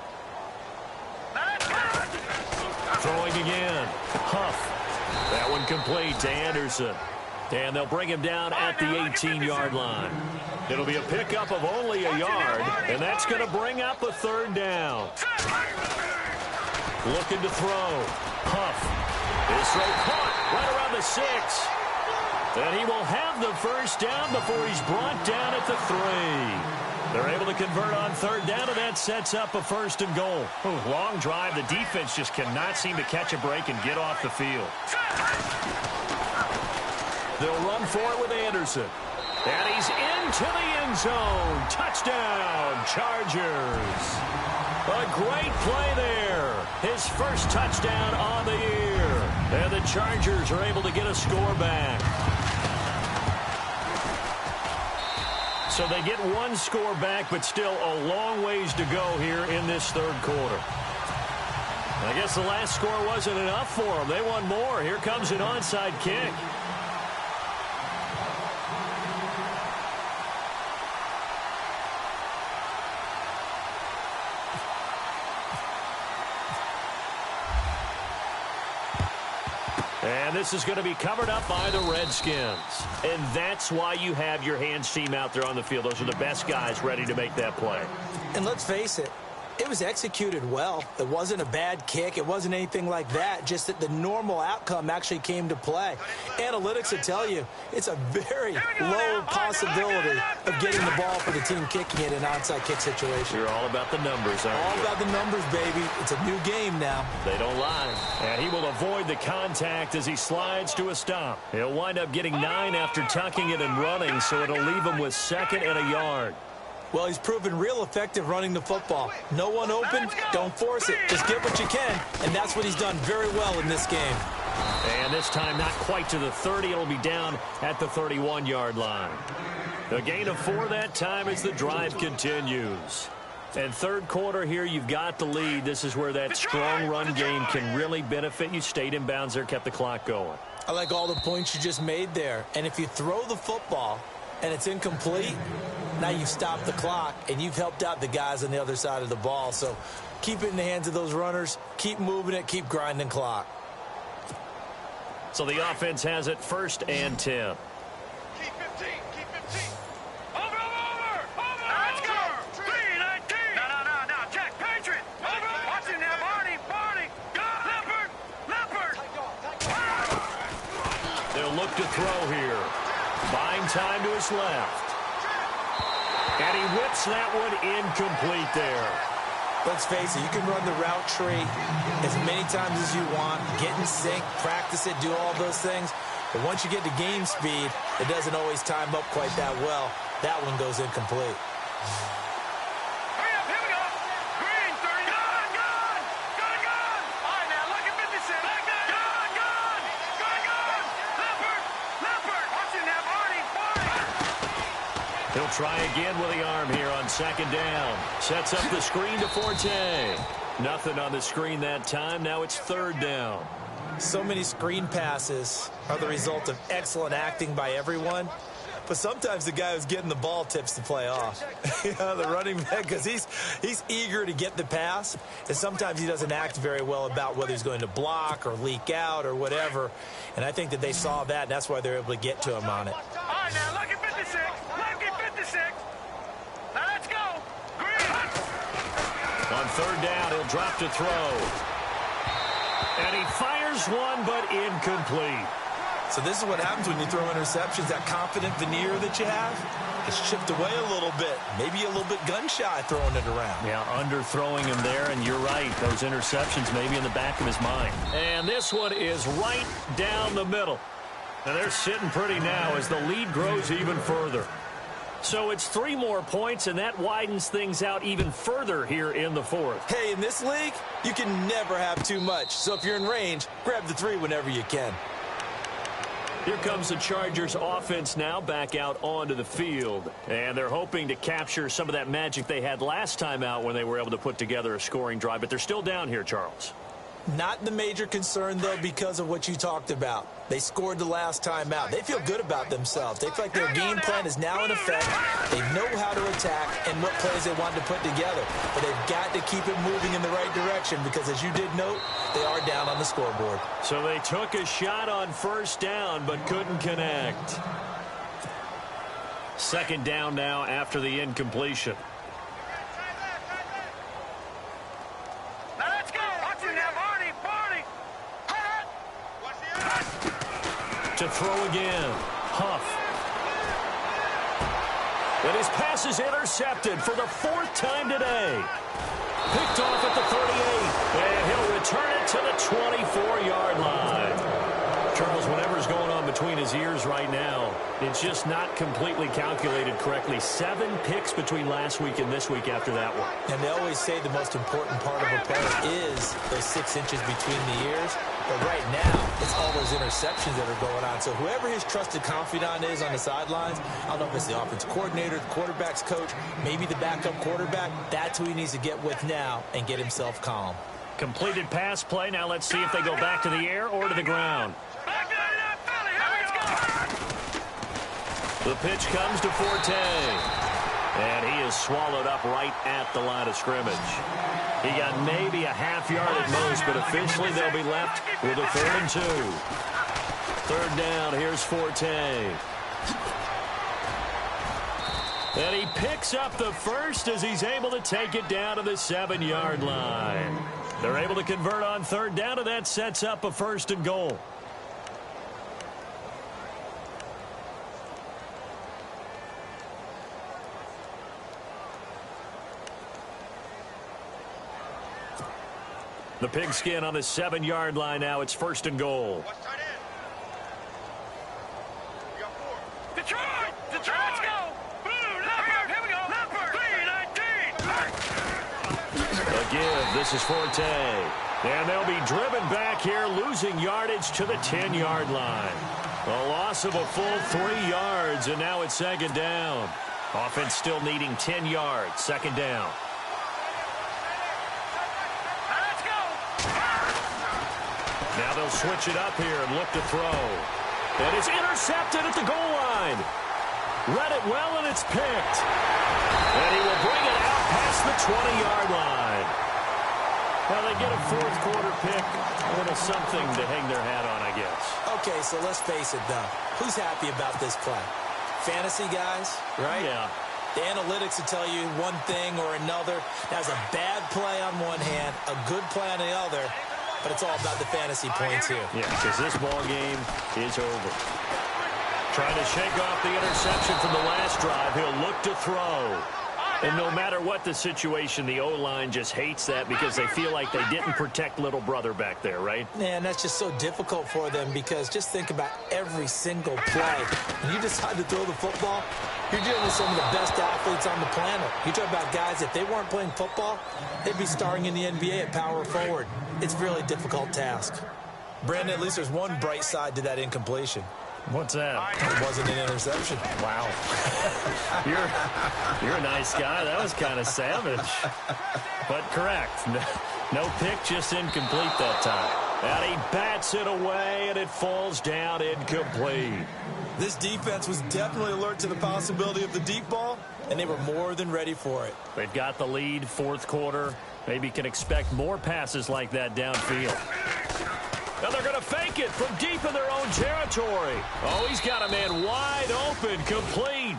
Throwing again. Huff. That one complete to Anderson. And they'll bring him down at the 18-yard line. It'll be a pickup of only a yard, and that's going to bring up a 3rd down. Looking to throw. Huff. His throw caught right around the 6. And he will have the 1st down before he's brought down at the 3. They're able to convert on 3rd down, and that sets up a 1st and goal. Ooh, long drive. The defense just cannot seem to catch a break and get off the field. They'll run for it with Anderson. And he's into the end zone. Touchdown, Chargers. A great play there. His 1st touchdown on the year. And the Chargers are able to get a score back. So they get 1 score back, but still a long ways to go here in this 3rd quarter. I guess the last score wasn't enough for them. They want more. Here comes an onside kick. And this is going to be covered up by the Redskins. And that's why you have your hands team out there on the field. Those are the best guys ready to make that play. And let's face it, It was executed well. It wasn't a bad kick. It wasn't anything like that. Just that the normal outcome actually came to play. Analytics will tell you it's a very low possibility of getting the ball for the team kicking it in an onside kick situation. You're all about the numbers, aren't you? All about the numbers, baby. It's a new game now. They don't lie. And he will avoid the contact as he slides to a stop. He'll wind up getting 9 after tucking it and running, so it'll leave him with 2nd and a yard. Well, he's proven real effective running the football. No one open, don't force it. Just get what you can, and that's what he's done very well in this game. And this time not quite to the 30. It'll be down at the 31-yard line. The gain of 4 that time as the drive continues. And third quarter here, you've got the lead. This is where that strong run game can really benefit you. Stayed in bounds there, kept the clock going. I like all the points you just made there. And if you throw the football and it's incomplete, now you've stopped the clock, and you've helped out the guys on the other side of the ball. So keep it in the hands of those runners. Keep moving it. Keep grinding clock. So the offense has it 1st and 10. Keep 15. Keep 15. Over. Let's go. 3-19. No. Jack, Patriot. Over. Watch it now, Barney. Go. Leopard. They'll look to throw here. Buying time to his left. And he whips that one incomplete there. Let's face it, you can run the route tree as many times as you want, get in sync, practice it, do all those things. But once you get to game speed, it doesn't always time up quite that well. That one goes incomplete. Hurry up, here we go. Green, 30. Gun. All right, now, look at 56. Gun. Leopard. Watch it now, Barney. He'll try again with the arm here on 2nd down. Sets up the screen to Forte. Nothing on the screen that time. Now it's 3rd down. So many screen passes are the result of excellent acting by everyone. But sometimes the guy who's getting the ball tips the play off. The running back, because he's eager to get the pass. And sometimes he doesn't act very well about whether he's going to block or leak out or whatever. And I think that they saw that, and that's why they're able to get to him on it. All right, now, look at 56. Now, let's go. Green. On 3rd down, he'll drop to throw. And he fires one, but incomplete. So this is what happens when you throw interceptions. That confident veneer that you have, it's chipped away a little bit. Maybe a little bit gun-shy throwing it around. Yeah, underthrowing him there, and you're right. Those interceptions maybe in the back of his mind. And this one is right down the middle. And they're sitting pretty now as the lead grows even further. So it's 3 more points, and that widens things out even further here in the 4th. Hey, in this league, you can never have too much. So if you're in range, grab the 3 whenever you can. Here comes the Chargers offense now back out onto the field. And they're hoping to capture some of that magic they had last time out when they were able to put together a scoring drive. But they're still down here, Charles. Not the major concern, though, because of what you talked about. They scored the last time out. They feel good about themselves. They feel like their game plan is now in effect. They know how to attack and what plays they want to put together. But they've got to keep it moving in the right direction because, as you did note, they are down on the scoreboard. So they took a shot on 1st down but couldn't connect. 2nd down now after the incompletion. To throw again. Huff. And his pass is intercepted for the 4th time today. Picked off at the 38. And he'll return it to the 24-yard line. Charles, whatever's going on between his ears right now, it's just not completely calculated correctly. 7 picks between last week and this week after that one. And they always say the most important part of a play is those 6 inches between the ears. But right now, it's all those interceptions that are going on. So whoever his trusted confidant is on the sidelines, I don't know if it's the offense coordinator, the quarterback's coach, maybe the backup quarterback, that's who he needs to get with now and get himself calm. Completed pass play. Now let's see if they go back to the air or to the ground. The pitch comes to Forte. And he is swallowed up right at the line of scrimmage. He got maybe a half yard at most, but officially they'll be left with a 3rd and 2. 3rd down, here's Forte. And he picks up the first as he's able to take it down to the 7-yard line. They're able to convert on third down, and that sets up a 1st and goal. The pigskin on the 7-yard line now. It's 1st and goal. Detroit! Detroit! Let's go! Here we go! Leopard! 3-19! A give. This is Forte. And they'll be driven back here, losing yardage to the 10-yard line. A loss of a full 3 yards, and now it's 2nd down. Offense still needing 10 yards. 2nd down. Now they'll switch it up here and look to throw. And it's intercepted at the goal line. Read it well, and it's picked. And he will bring it out past the 20-yard line. Well, they get a 4th quarter pick. A little something to hang their hat on, I guess. Okay, so let's face it, though. Who's happy about this play? Fantasy guys, right? Yeah. The analytics will tell you one thing or another. That's a bad play on one hand, a good play on the other. But it's all about the fantasy points here. Yeah, because this ball game is over. Trying to shake off the interception from the last drive. He'll look to throw. And no matter what the situation, the O-line just hates that because they feel like they didn't protect little brother back there, right? Man, that's just so difficult for them because just think about every single play. When you decide to throw the football, you're dealing with some of the best athletes on the planet. You talk about guys, if they weren't playing football, they'd be starring in the NBA at power forward. It's a really difficult task. Brandon, at least there's one bright side to that incompletion. What's that? It wasn't an interception. Wow. You're a nice guy. That was kind of savage. But correct. No pick, just incomplete that time. And he bats it away, and it falls down incomplete. This defense was definitely alert to the possibility of the deep ball, and they were more than ready for it. They've got the lead, 4th quarter. Maybe can expect more passes like that downfield. Now they're going to fake it from deep in their own territory. Oh, he's got a man wide open, complete.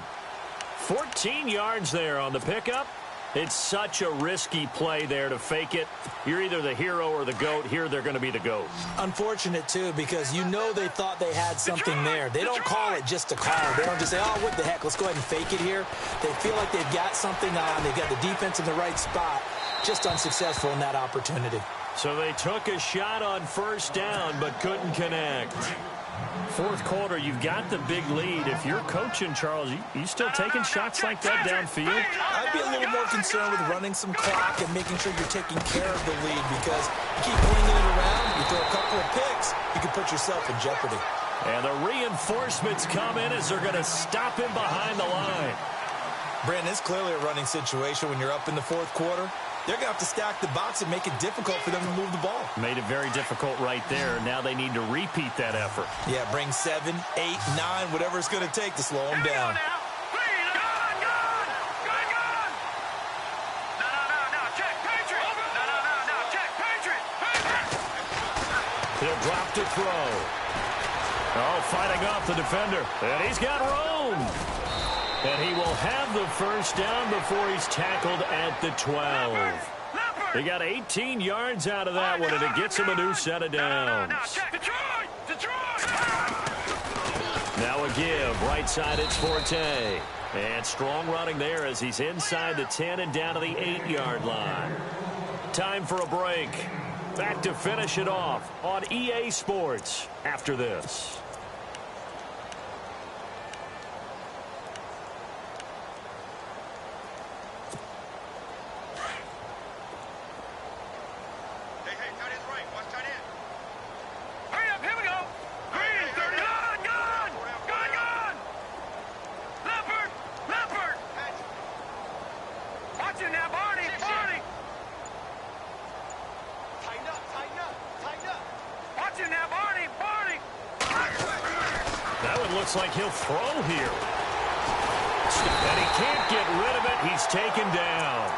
14 yards there on the pickup. It's such a risky play there to fake it. You're either the hero or the GOAT. Here they're going to be the GOAT. Unfortunate, too, because you know they thought they had something there. They don't call it just to call it. They don't just say, oh, what the heck, let's go ahead and fake it here. They feel like they've got something on. They've got the defense in the right spot. Just unsuccessful in that opportunity. So they took a shot on 1st down but couldn't connect. 4th quarter, you've got the big lead. If you're coaching, Charles, you still taking shots like that downfield? I'd be a little more concerned with running some clock and making sure you're taking care of the lead because you keep winging it around, you throw a couple of picks, you can put yourself in jeopardy. And the reinforcements come in as they're going to stop him behind the line. Brandon, it's clearly a running situation when you're up in the 4th quarter. They're going to have to stack the box and make it difficult for them to move the ball. Made it very difficult right there. Now they need to repeat that effort. Yeah, bring 7, 8, 9, whatever it's going to take to slow them down. He'll drop to throw. Oh, fighting off the defender. And he's got room. And he will have the 1st down before he's tackled at the 12. He got 18 yards out of that one, and it gets him a new set of downs. Now a give. Right side, it's Forte. And strong running there as he's inside the 10 and down to the 8-yard line. Time for a break. Back to finish it off on EA Sports after this. Looks like he'll throw here. And he can't get rid of it. He's taken down.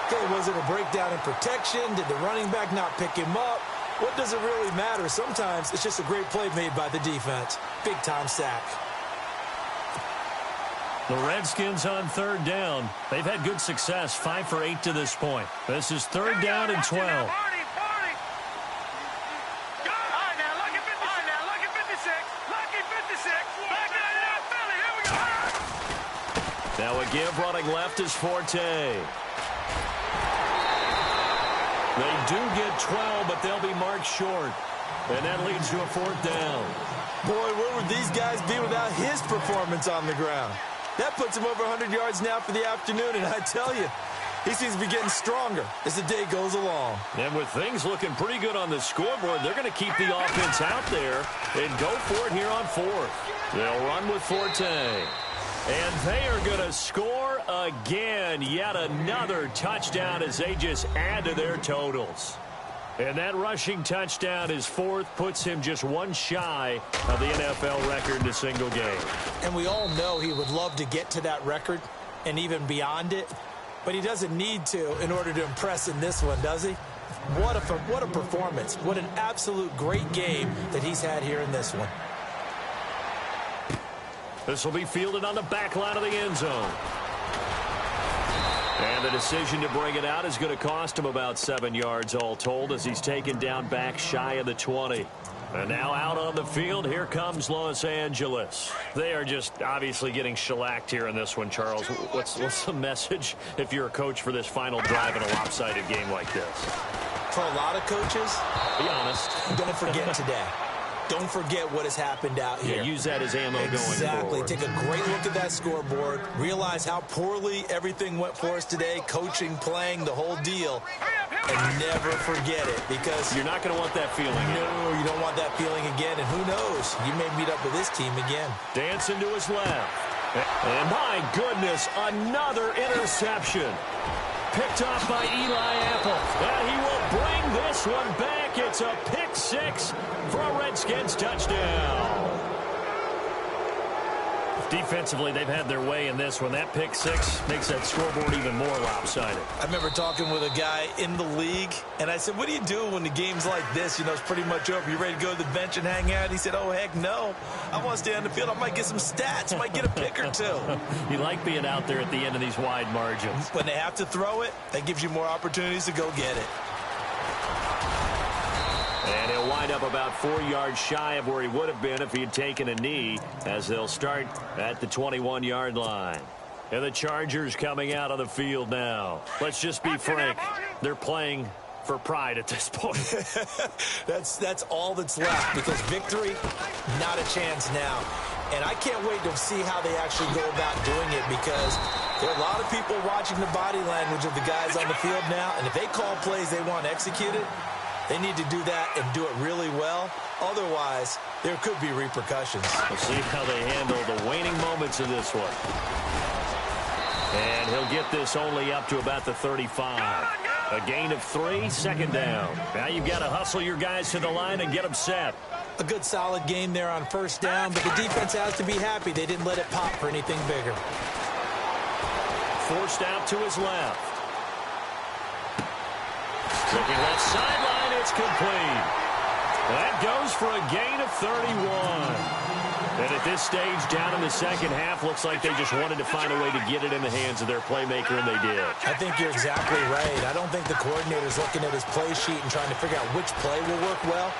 Okay, was it a breakdown in protection? Did the running back not pick him up? What does it really matter? Sometimes it's just a great play made by the defense. Big-time sack. The Redskins on third down. They've had good success, 5 for 8 to this point. This is third down and 12. Now a give running left is Forte. They do get 12, but they'll be marked short. And that leads to a fourth down. Boy, where would these guys be without his performance on the ground? That puts him over 100 yards now for the afternoon, and I tell you, he seems to be getting stronger as the day goes along. And with things looking pretty good on the scoreboard, they're going to keep the offense out there and go for it here on fourth. They'll run with Forte. And they are going to score again. Yet another touchdown as they just add to their totals. And that rushing touchdown, his fourth, puts him just one shy of the NFL record in a single game. And we all know he would love to get to that record and even beyond it. But he doesn't need to in order to impress in this one, does he? What a performance. What an absolute great game that he's had here in this one. This will be fielded on the back line of the end zone. And the decision to bring it out is going to cost him about 7 yards all told as he's taken down back shy of the 20. And now out on the field, here comes Los Angeles. They are just obviously getting shellacked here in this one, Charles. What's the message if you're a coach for this final drive in a lopsided game like this? For a lot of coaches, be honest. Don't forget today. Don't forget what has happened out here. Yeah, use that as ammo going forward. Exactly. Take a great look at that scoreboard. Realize how poorly everything went for us today. Coaching, playing, the whole deal. And never forget it because you're not going to want that feeling again. No, you don't want that feeling again. And who knows? You may meet up with this team again. Dancing to his left. And my goodness, another interception. Picked off by Eli Apple. And he will bring this one back. It's a pick six for a Redskins touchdown. Defensively, they've had their way in this one. That pick six makes that scoreboard even more lopsided. I remember talking with a guy in the league, and I said, what do you do when the game's like this? You know, it's pretty much over. You ready to go to the bench and hang out? He said, oh, heck no. I want to stay on the field. I might get some stats. Might get a pick or two. You like being out there at the end of these wide margins. When they have to throw it, that gives you more opportunities to go get it. And he'll wind up about 4 yards shy of where he would have been if he had taken a knee as they'll start at the 21-yard line. And the Chargers coming out on the field now. Let's just be frank. They're playing for pride at this point. That's all that's left because victory, not a chance now. And I can't wait to see how they actually go about doing it because there are a lot of people watching the body language of the guys on the field now. And if they call plays they want executed, they need to do that and do it really well. Otherwise, there could be repercussions. We'll see how they handle the waning moments of this one. And he'll get this only up to about the 35. A gain of 3, second down. Now you've got to hustle your guys to the line and get them set. A good solid game there on first down, but the defense has to be happy they didn't let it pop for anything bigger. Forced out to his left. Looking left sideline. It's complete. That goes for a gain of 31. And at this stage, down in the second half, looks like they just wanted to find a way to get it in the hands of their playmaker, and they did. I think you're exactly right. I don't think the coordinator's looking at his play sheet and trying to figure out which play will work well.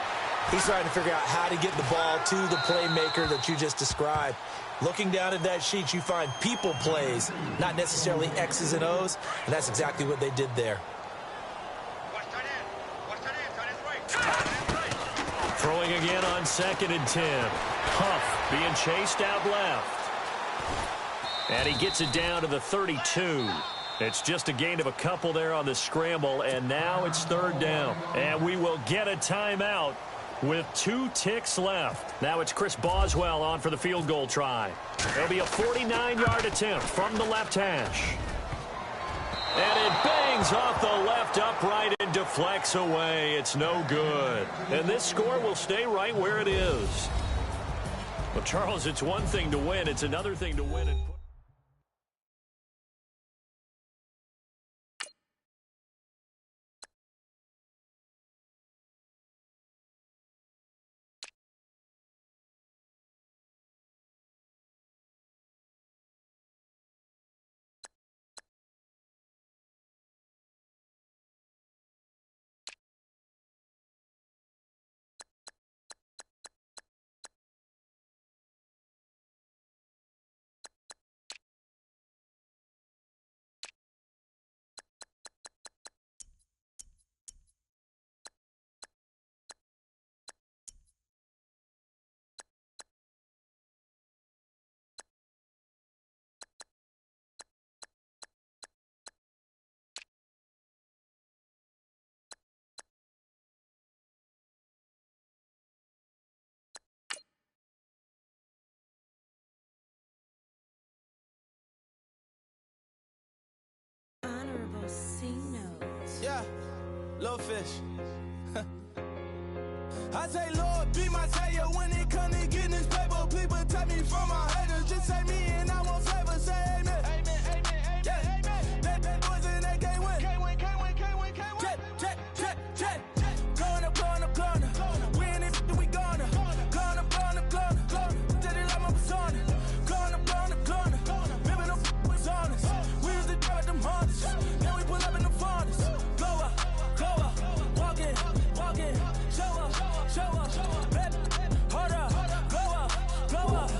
He's trying to figure out how to get the ball to the playmaker that you just described. Looking down at that sheet, you find people plays, not necessarily X's and O's, and that's exactly what they did there. Throwing again on 2nd and 10. Huff being chased out left. And he gets it down to the 32. It's just a gain of a couple there on the scramble, and now it's third down. And we will get a timeout with 2 ticks left. Now it's Chris Boswell on for the field goal try. It'll be a 49-yard attempt from the left hash. And it bangs off the left upright and deflects away. It's no good. And this score will stay right where it is. Well, Charles, it's one thing to win. It's another thing to win it. Little fish. I say, Lord, be my savior when it comes to getting this paper. Please protect me from my haters. Just say me and I won't save. Say amen. Amen, amen, amen, yeah. Amen. That boys and they can't win. Can't win, can't win, can't win, can't win. Jet. Going up, going up, going up. We in it, we gonna. Going up, going up, going up. Did it like my persona. Going up, going up, going up. Remember no was honest. We used to drug them hardest. Then we pull up in the farthest. Glow up, walk in. Show up, baby, hold up, blow up,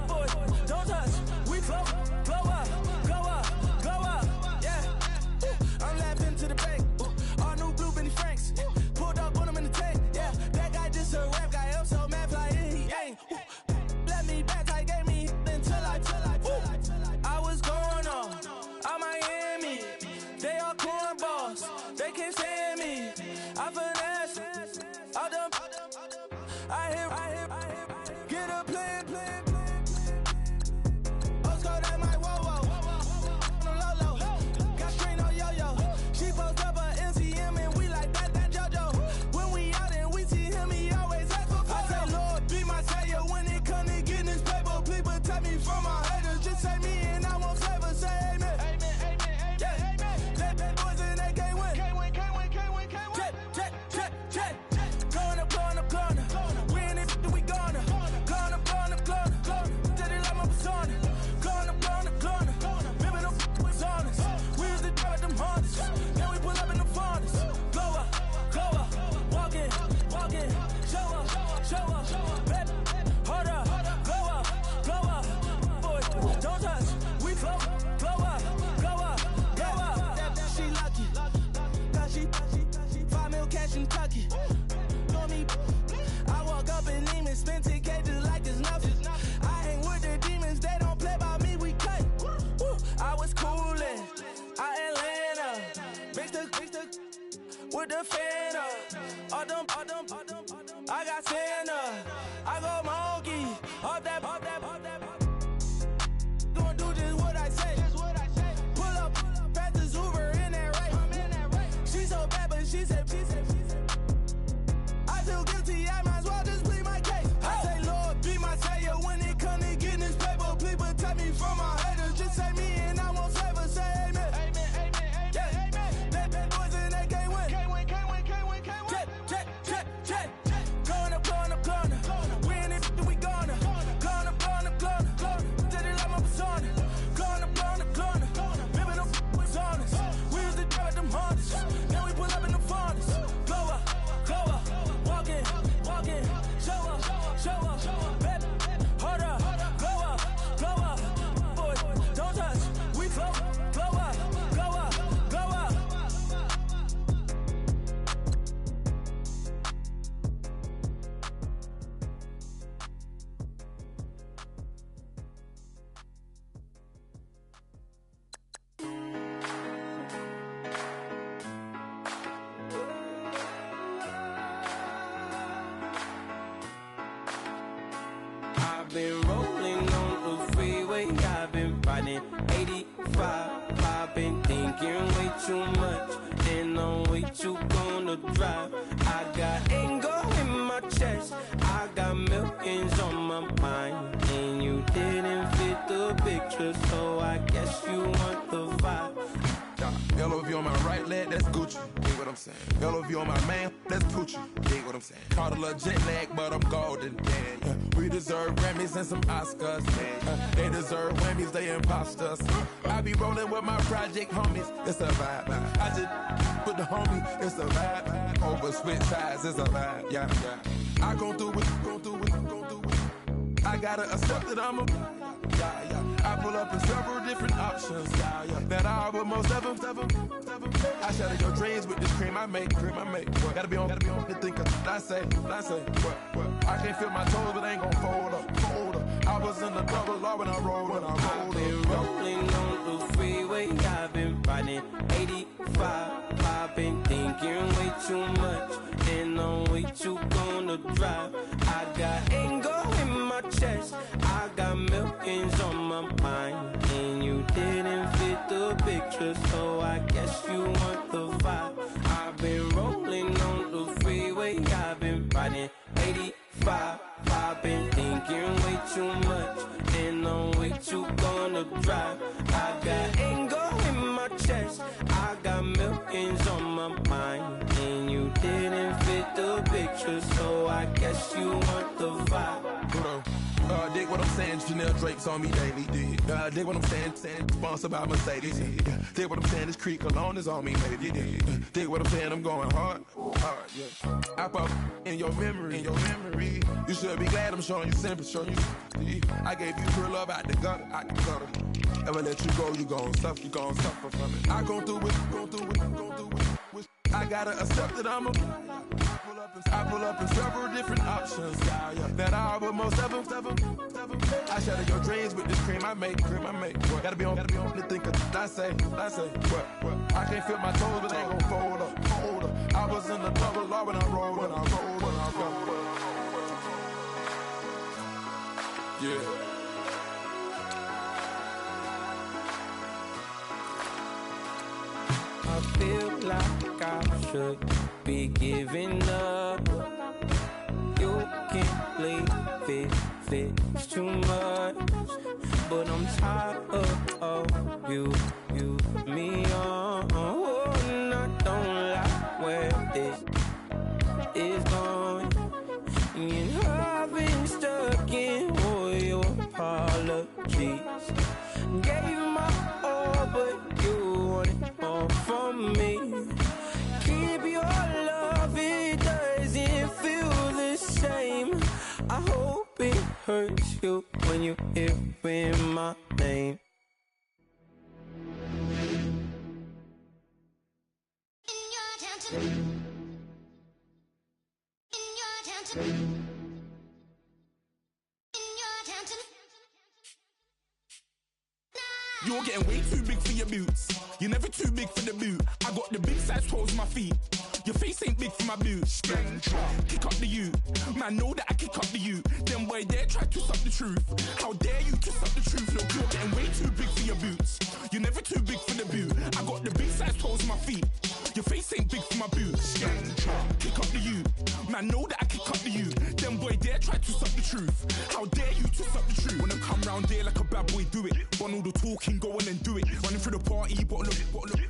boy, don't touch, we flow up, yeah, I'm laughing to the bank, all new blue Benny Franks, pulled up on him in the tank, yeah, that guy just a rap guy, I'm so mad fly in, he ain't, let me back, I gave me until I was going on, out Miami, they all cornballs, they can't stand me, I finesse, all them. I hear, get a plan. Oscar, that my whoa. No Lolo, got screen on yo-yo. She post up her MCM and we like that JoJo. When we out and we see him, he always ask for photo. I say, Lord, be my savior when it come to getting this paper. Please protect me from my haters. Just say me and I won't save her. Say amen. Amen, yeah. Amen. That boys and they can't win. Can't win. Jet. Going up. We in it, we gonna. Gonna. Did it like my persona. Gonna. Remember no was honest. We used to drug them hardest. Then we pull up in the farthest. Glow up, walk in. Show up, baby, hold up, blow up, boy, don't touch, we flow up, yeah. She lucky, cause she 5 mil cash in Kentucky. Know me, I walk up and demons, spend 10K just like it's nothing. I hang with the demons, they don't play by me, we cut. I was coolin', out Atlanta, mixed with the Fanta. All them, I got Santa, I go monkey, all that. Gonna do just what I say. Pull up, pass the Uber in that race. She so bad, but she said. I feel guilty, I might as well just plead my case. I say, Lord, be my savior when it come to getting this paper. Please protect me from my haters. Just say me and I won't save her. Say amen. Amen, yeah. That boys and they can't win. Can't win. Jet. Going up. We in it, we gonna. Gonna. Did it like my persona. Gonna. Remember no was honest. We used to drug them hardest. Then we pull up in the farthest. Glow up, walk in. Show up, baby, hold up, blow up, boy, don't touch, we flow up. I've been rolling on the freeway, I've been riding 85. I've been thinking way too much, and I'm way too gonna drive. I got anger in my chest, I got millions on my mind, and you didn't fit the picture, so I guess you want the vibe. LOV on my right leg, that's Gucci. Dig what I'm saying. LOV on my man, that's Poochie. Dig what I'm saying. Caught a little jet lag, but I'm golden. We deserve Grammys and some Oscars. They deserve Whammies, they imposters. I be rolling with my project homies. It's a vibe. I just put the homie, it's a vibe. Over switch sides, it's a vibe. Yeah. I gon' do it. I gotta accept that I'm a. I pull up in several different options. That I will most ever. I shatter your dreams with this cream I make. Gotta be on the thinker. I say. What? I can't feel my toes, but ain't gon' fold up. I was in the double law when I rolled. I've been rolling on the freeway, I've been riding 85. I've been thinking way too much, and I'm way too gonna drive. I got anger in my chest, I got millions on my mind, and you didn't fit the picture, so I guess you want the vibe. I've been rolling too much, and I'm way too gonna drive. I got anger in my chest, I got millions on my mind, and you didn't fit the picture, so I guess you want the vibe. Dig what I'm saying, Chanel drapes on me daily. Dig what I'm saying, sponsored by Mercedes. Dig what I'm saying, this creek alone is on me, baby. Dig what I'm saying, I'm going hard, yeah. I pop in your memory, You should be glad I'm showing you sympathy. I gave you pure love out the gutter, Ever let you go, you gon' suffer from it. I go through it. I gotta accept that I pull up in several different options. That I would most ever. I shatter your dreams with this cream I make. Gotta be on the thinker. I say, what? I can't feel my toes, but they gon' fold up. I was in the double law when I rolled. Yeah. I feel like I should be giving up. You can't leave it's too much. But I'm tired of you, me on. Oh, and I don't like where this is going. And I've been stuck in all your apologies. Gave my all, but you wanted more from me. Keep your love, it doesn't feel the same. I hope it hurts you when you hear my name. You're getting way too big for your boots. You're never too big for the boot. I got the big size toes on my feet. Your face ain't big for my boots. Kick up the you. Man, know that I kick up the you. Them boy there try to stop the truth. How dare you to stop the truth? Look, you're getting way too big for your boots. You're never too big for the boot. I got the big size toes on my feet. Your face ain't big for my boots. Kick up the you. Man, know that I kick up the you. Them boy there try to stop the truth. How dare you to stop the truth? When I come round there like a bad boy, do it. Want all the talking, go on and do it. Running through the party, bottle up.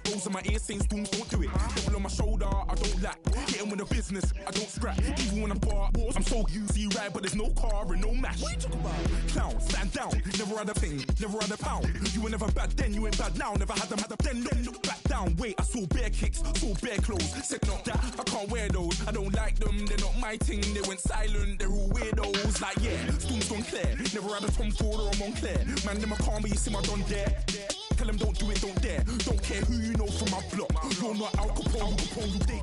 Rolls in my ear saying storms, don't do it. Devil on my shoulder, I don't lack. Hitting with the business, I don't scrap. Even when I'm bar, I'm so easy right, but there's no car and no match. What you talking about? Clown, stand down. Never had a thing, never had a pound. You were never bad then, you ain't bad now. Never had them, then look back down. Wait, I saw bare kicks, saw bare clothes. Said not that, I can't wear those. I don't like them, they're not my thing. They went silent, they're all weirdos. Like yeah, storm's gone clear. Never had a Tom Ford or a Montclair. Man, them a calm, but you see my don there. Tell them don't do it, don't dare. Don't care who you know from my block. You're not Al Capone,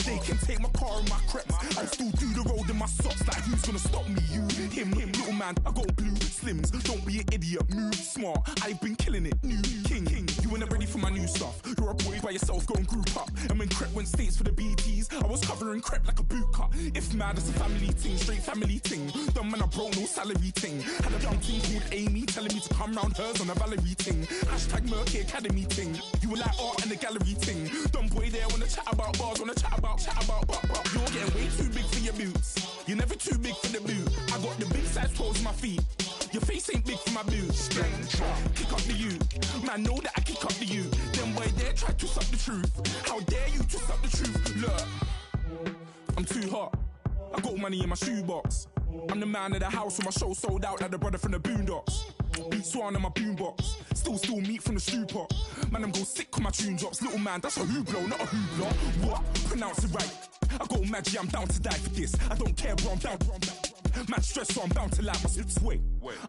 they can take my car and my creps. I'll still do the road in my socks. Like who's gonna stop me? You, him, little man. I got blue slims. Don't be an idiot, move smart. I've been killing it, new king. You were never ready for my new stuff. You're a boy by yourself, go and group up. And when Crep went states for the BTs, I was covering Crep like a boot cut. If mad, it's a family ting, straight family ting. Dumb man, I broke no salary ting. Had a young ting called Amy telling me to come round hers on a Valerie ting. Hashtag Murky Academy ting. You were like art and the gallery ting. Dumb boy there wanna chat about bars, wanna chat about. You're getting way too big for your boots. You're never too big for the boot. I got the big size toes on my feet. Your face ain't big for my boots. Kick up the you. Man, know that I kick up the you. Them boy there try to stop the truth. How dare you to stop the truth? Look, I'm too hot. I got money in my shoebox. I'm the man of the house when my show sold out like the brother from the Boondocks. Beat Swan in my boombox. Still meat from the stew pot. Man, I'm go sick when my tune drops. Little man, that's a hooplo, not a hoopla. What? Pronounce it right. I got Maggie, I'm down to die for this. I don't care, bro, I'm down. Man stressed, so I'm bound to like my slips. Wait,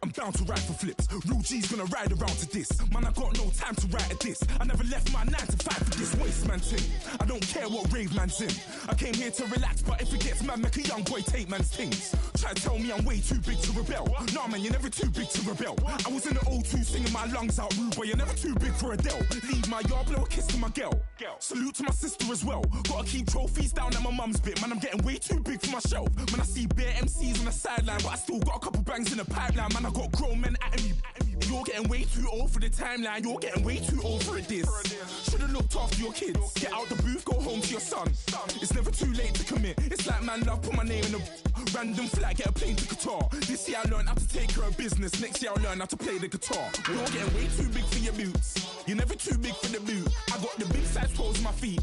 I'm bound to ride for flips. Real G's gonna ride around to this. Man, I got no time to write at this. I never left my 9 to 5 for this waste man thing. I don't care what rave man's in. I came here to relax, but if it gets mad, make a young boy take man's things. Try to tell me I'm way too big to rebel. Nah, man, you're never too big to rebel. I was in the O2 singing my lungs out rude, but you're never too big for Adele. Leave my yard, blow a kiss to my girl. Salute to my sister as well. Gotta keep trophies down at my mum's bit. Man, I'm getting way too big for my shelf. Man, I see bare MCs on the sideline, but I still got a couple bangs in the pipeline. Man, I got grown men at me. You're getting way too old for the timeline. You're getting way too old for a diss. Should've looked after your kids. Get out the booth, go home to your son. It's never too late to commit. It's like man love, put my name in a random flight, get a plane to Qatar. This year I learned how to take her. business. Next year I'll learn how to play the guitar. You're getting way too big for your boots. You're never too big for the boot. I got the big size toes on my feet.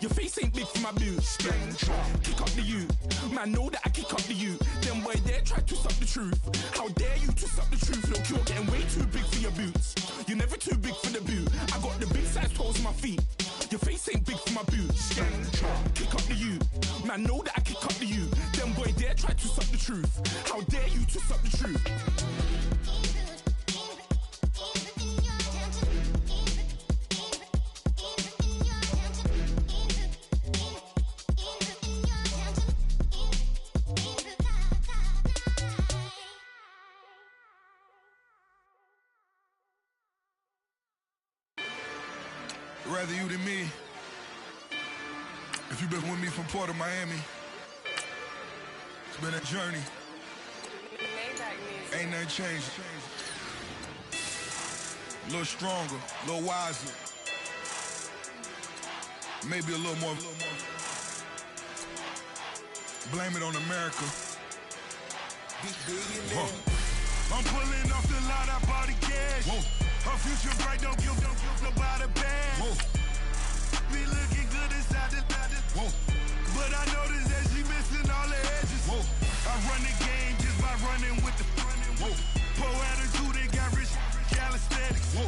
Your face ain't big for my boots. Kick up the you. Man, know that I kick up the you. Them boy there try to twist up the truth. How dare you twist up the truth? Look, you're getting way too big for your boots. You're never too big for the boot. I got the big size toes on my feet. Your face ain't big for my boots. Kick up the you. Man, know that I kick up the you. Them boy there try to twist up the truth. How dare you twist up the truth? Rather you than me. If you've been with me from Port of Miami, it's been a journey. Ain't nothing changed. A little stronger, a little wiser. Maybe a little more. Blame it on America. I'm pulling off the lot, I bought the cash. Whoa. Her future bright, don't give nobody bad. Whoa. Be looking good inside the whoa. But I noticed that she missing all the edges. Whoa. I run the game just by running with the whoa. Poor attitude, they got rich calisthenics. Whoa.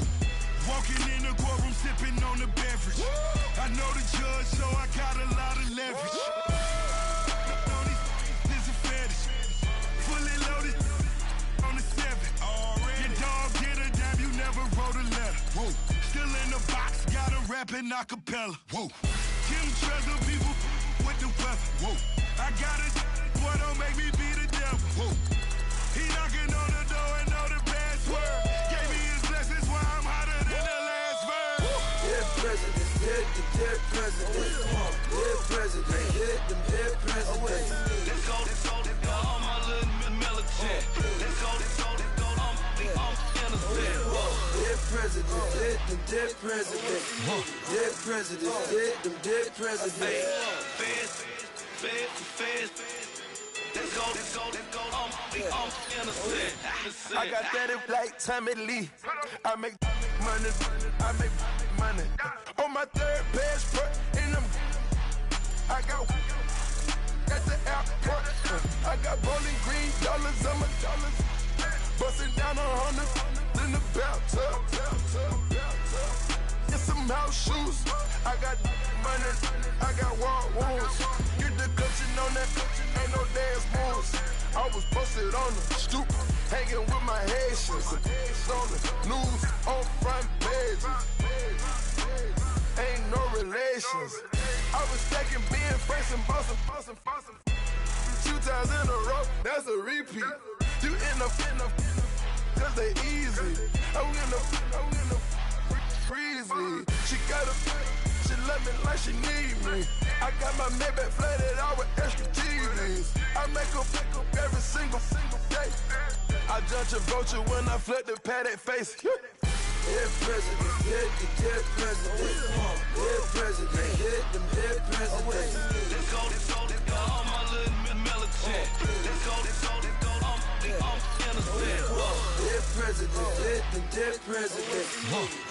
Walking in the courtroom, sipping on the beverage. Whoa. I know the judge, so I got a lot of leverage. This is a fetish. Fully loaded on the 7. Your dog get a dime, you never wrote a letter. Whoa. Still in the box, got a rapping acapella. Whoa. Kim Treasure, people with the weapon. Whoa. I got it, boy, don't make me be the devil. Whoa. He knocking on the door and know the password. Gave me his blessings while I'm hotter than the last verse. Dead president, dead president. Dead president, dead president. Let's go, all my little militant. Let's go, I'm innocent. Dead president, dead president. Dead president, dead president. Feds. Let's go, I'm innocent. I got that like Tommy Lee. I make money. On my third passport, and I got at the airport. I got bowling green dollars on my dollars. Busting down 100 in the bathtub. Get some house shoes. I got money. I got war wounds. Get the clutching on that. Ain't no dance moves. I was posted on the stoop, hanging with my Haitians. On the news, on front pages. Ain't no relations. I was stacking being fresh and bustin'. 2 times in a row, that's a repeat. You end up, cause they easy. I'm in the freezy. She love me like she need me. I got my Maybach flooded out with extra TVs. I make her pick up every single day. I judge a vulture when I flip the padded face. Dead president, dead president. Dead president, dead president. Let's go, all my little militant. Let's go, I'm innocent. Dead president, dead president.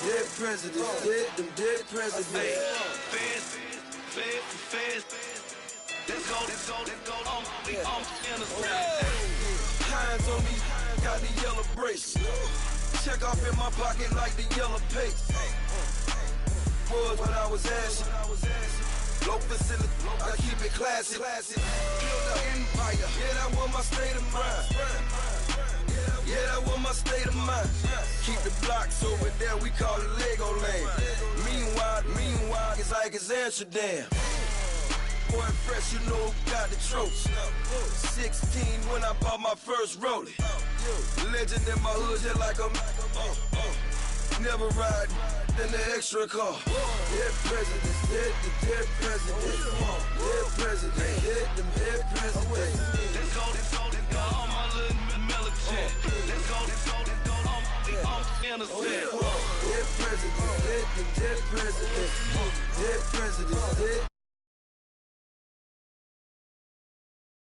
Dead president, dead president. Feds. Let's go, I'm innocent. Hands on me, got the yellow brace. Check off in my pocket like the yellow paste. Was what I was asking. Low facility, I keep it classy. Build an empire, yeah, that was my state of mind. Yeah, that was my state of mind. Keep the blocks over there, we call it Lego land. Meanwhile, it's like it's Amsterdam. Boy, fresh, you know who got the tropes. 16 when I bought my first rollie. Legend in my hood, just like a never ride in the extra car. Dead president, dead president. Dead president, dead president. Let's go, all my little militant. Let's go, I'm innocent. Dead president, dead president. Dead president, dead.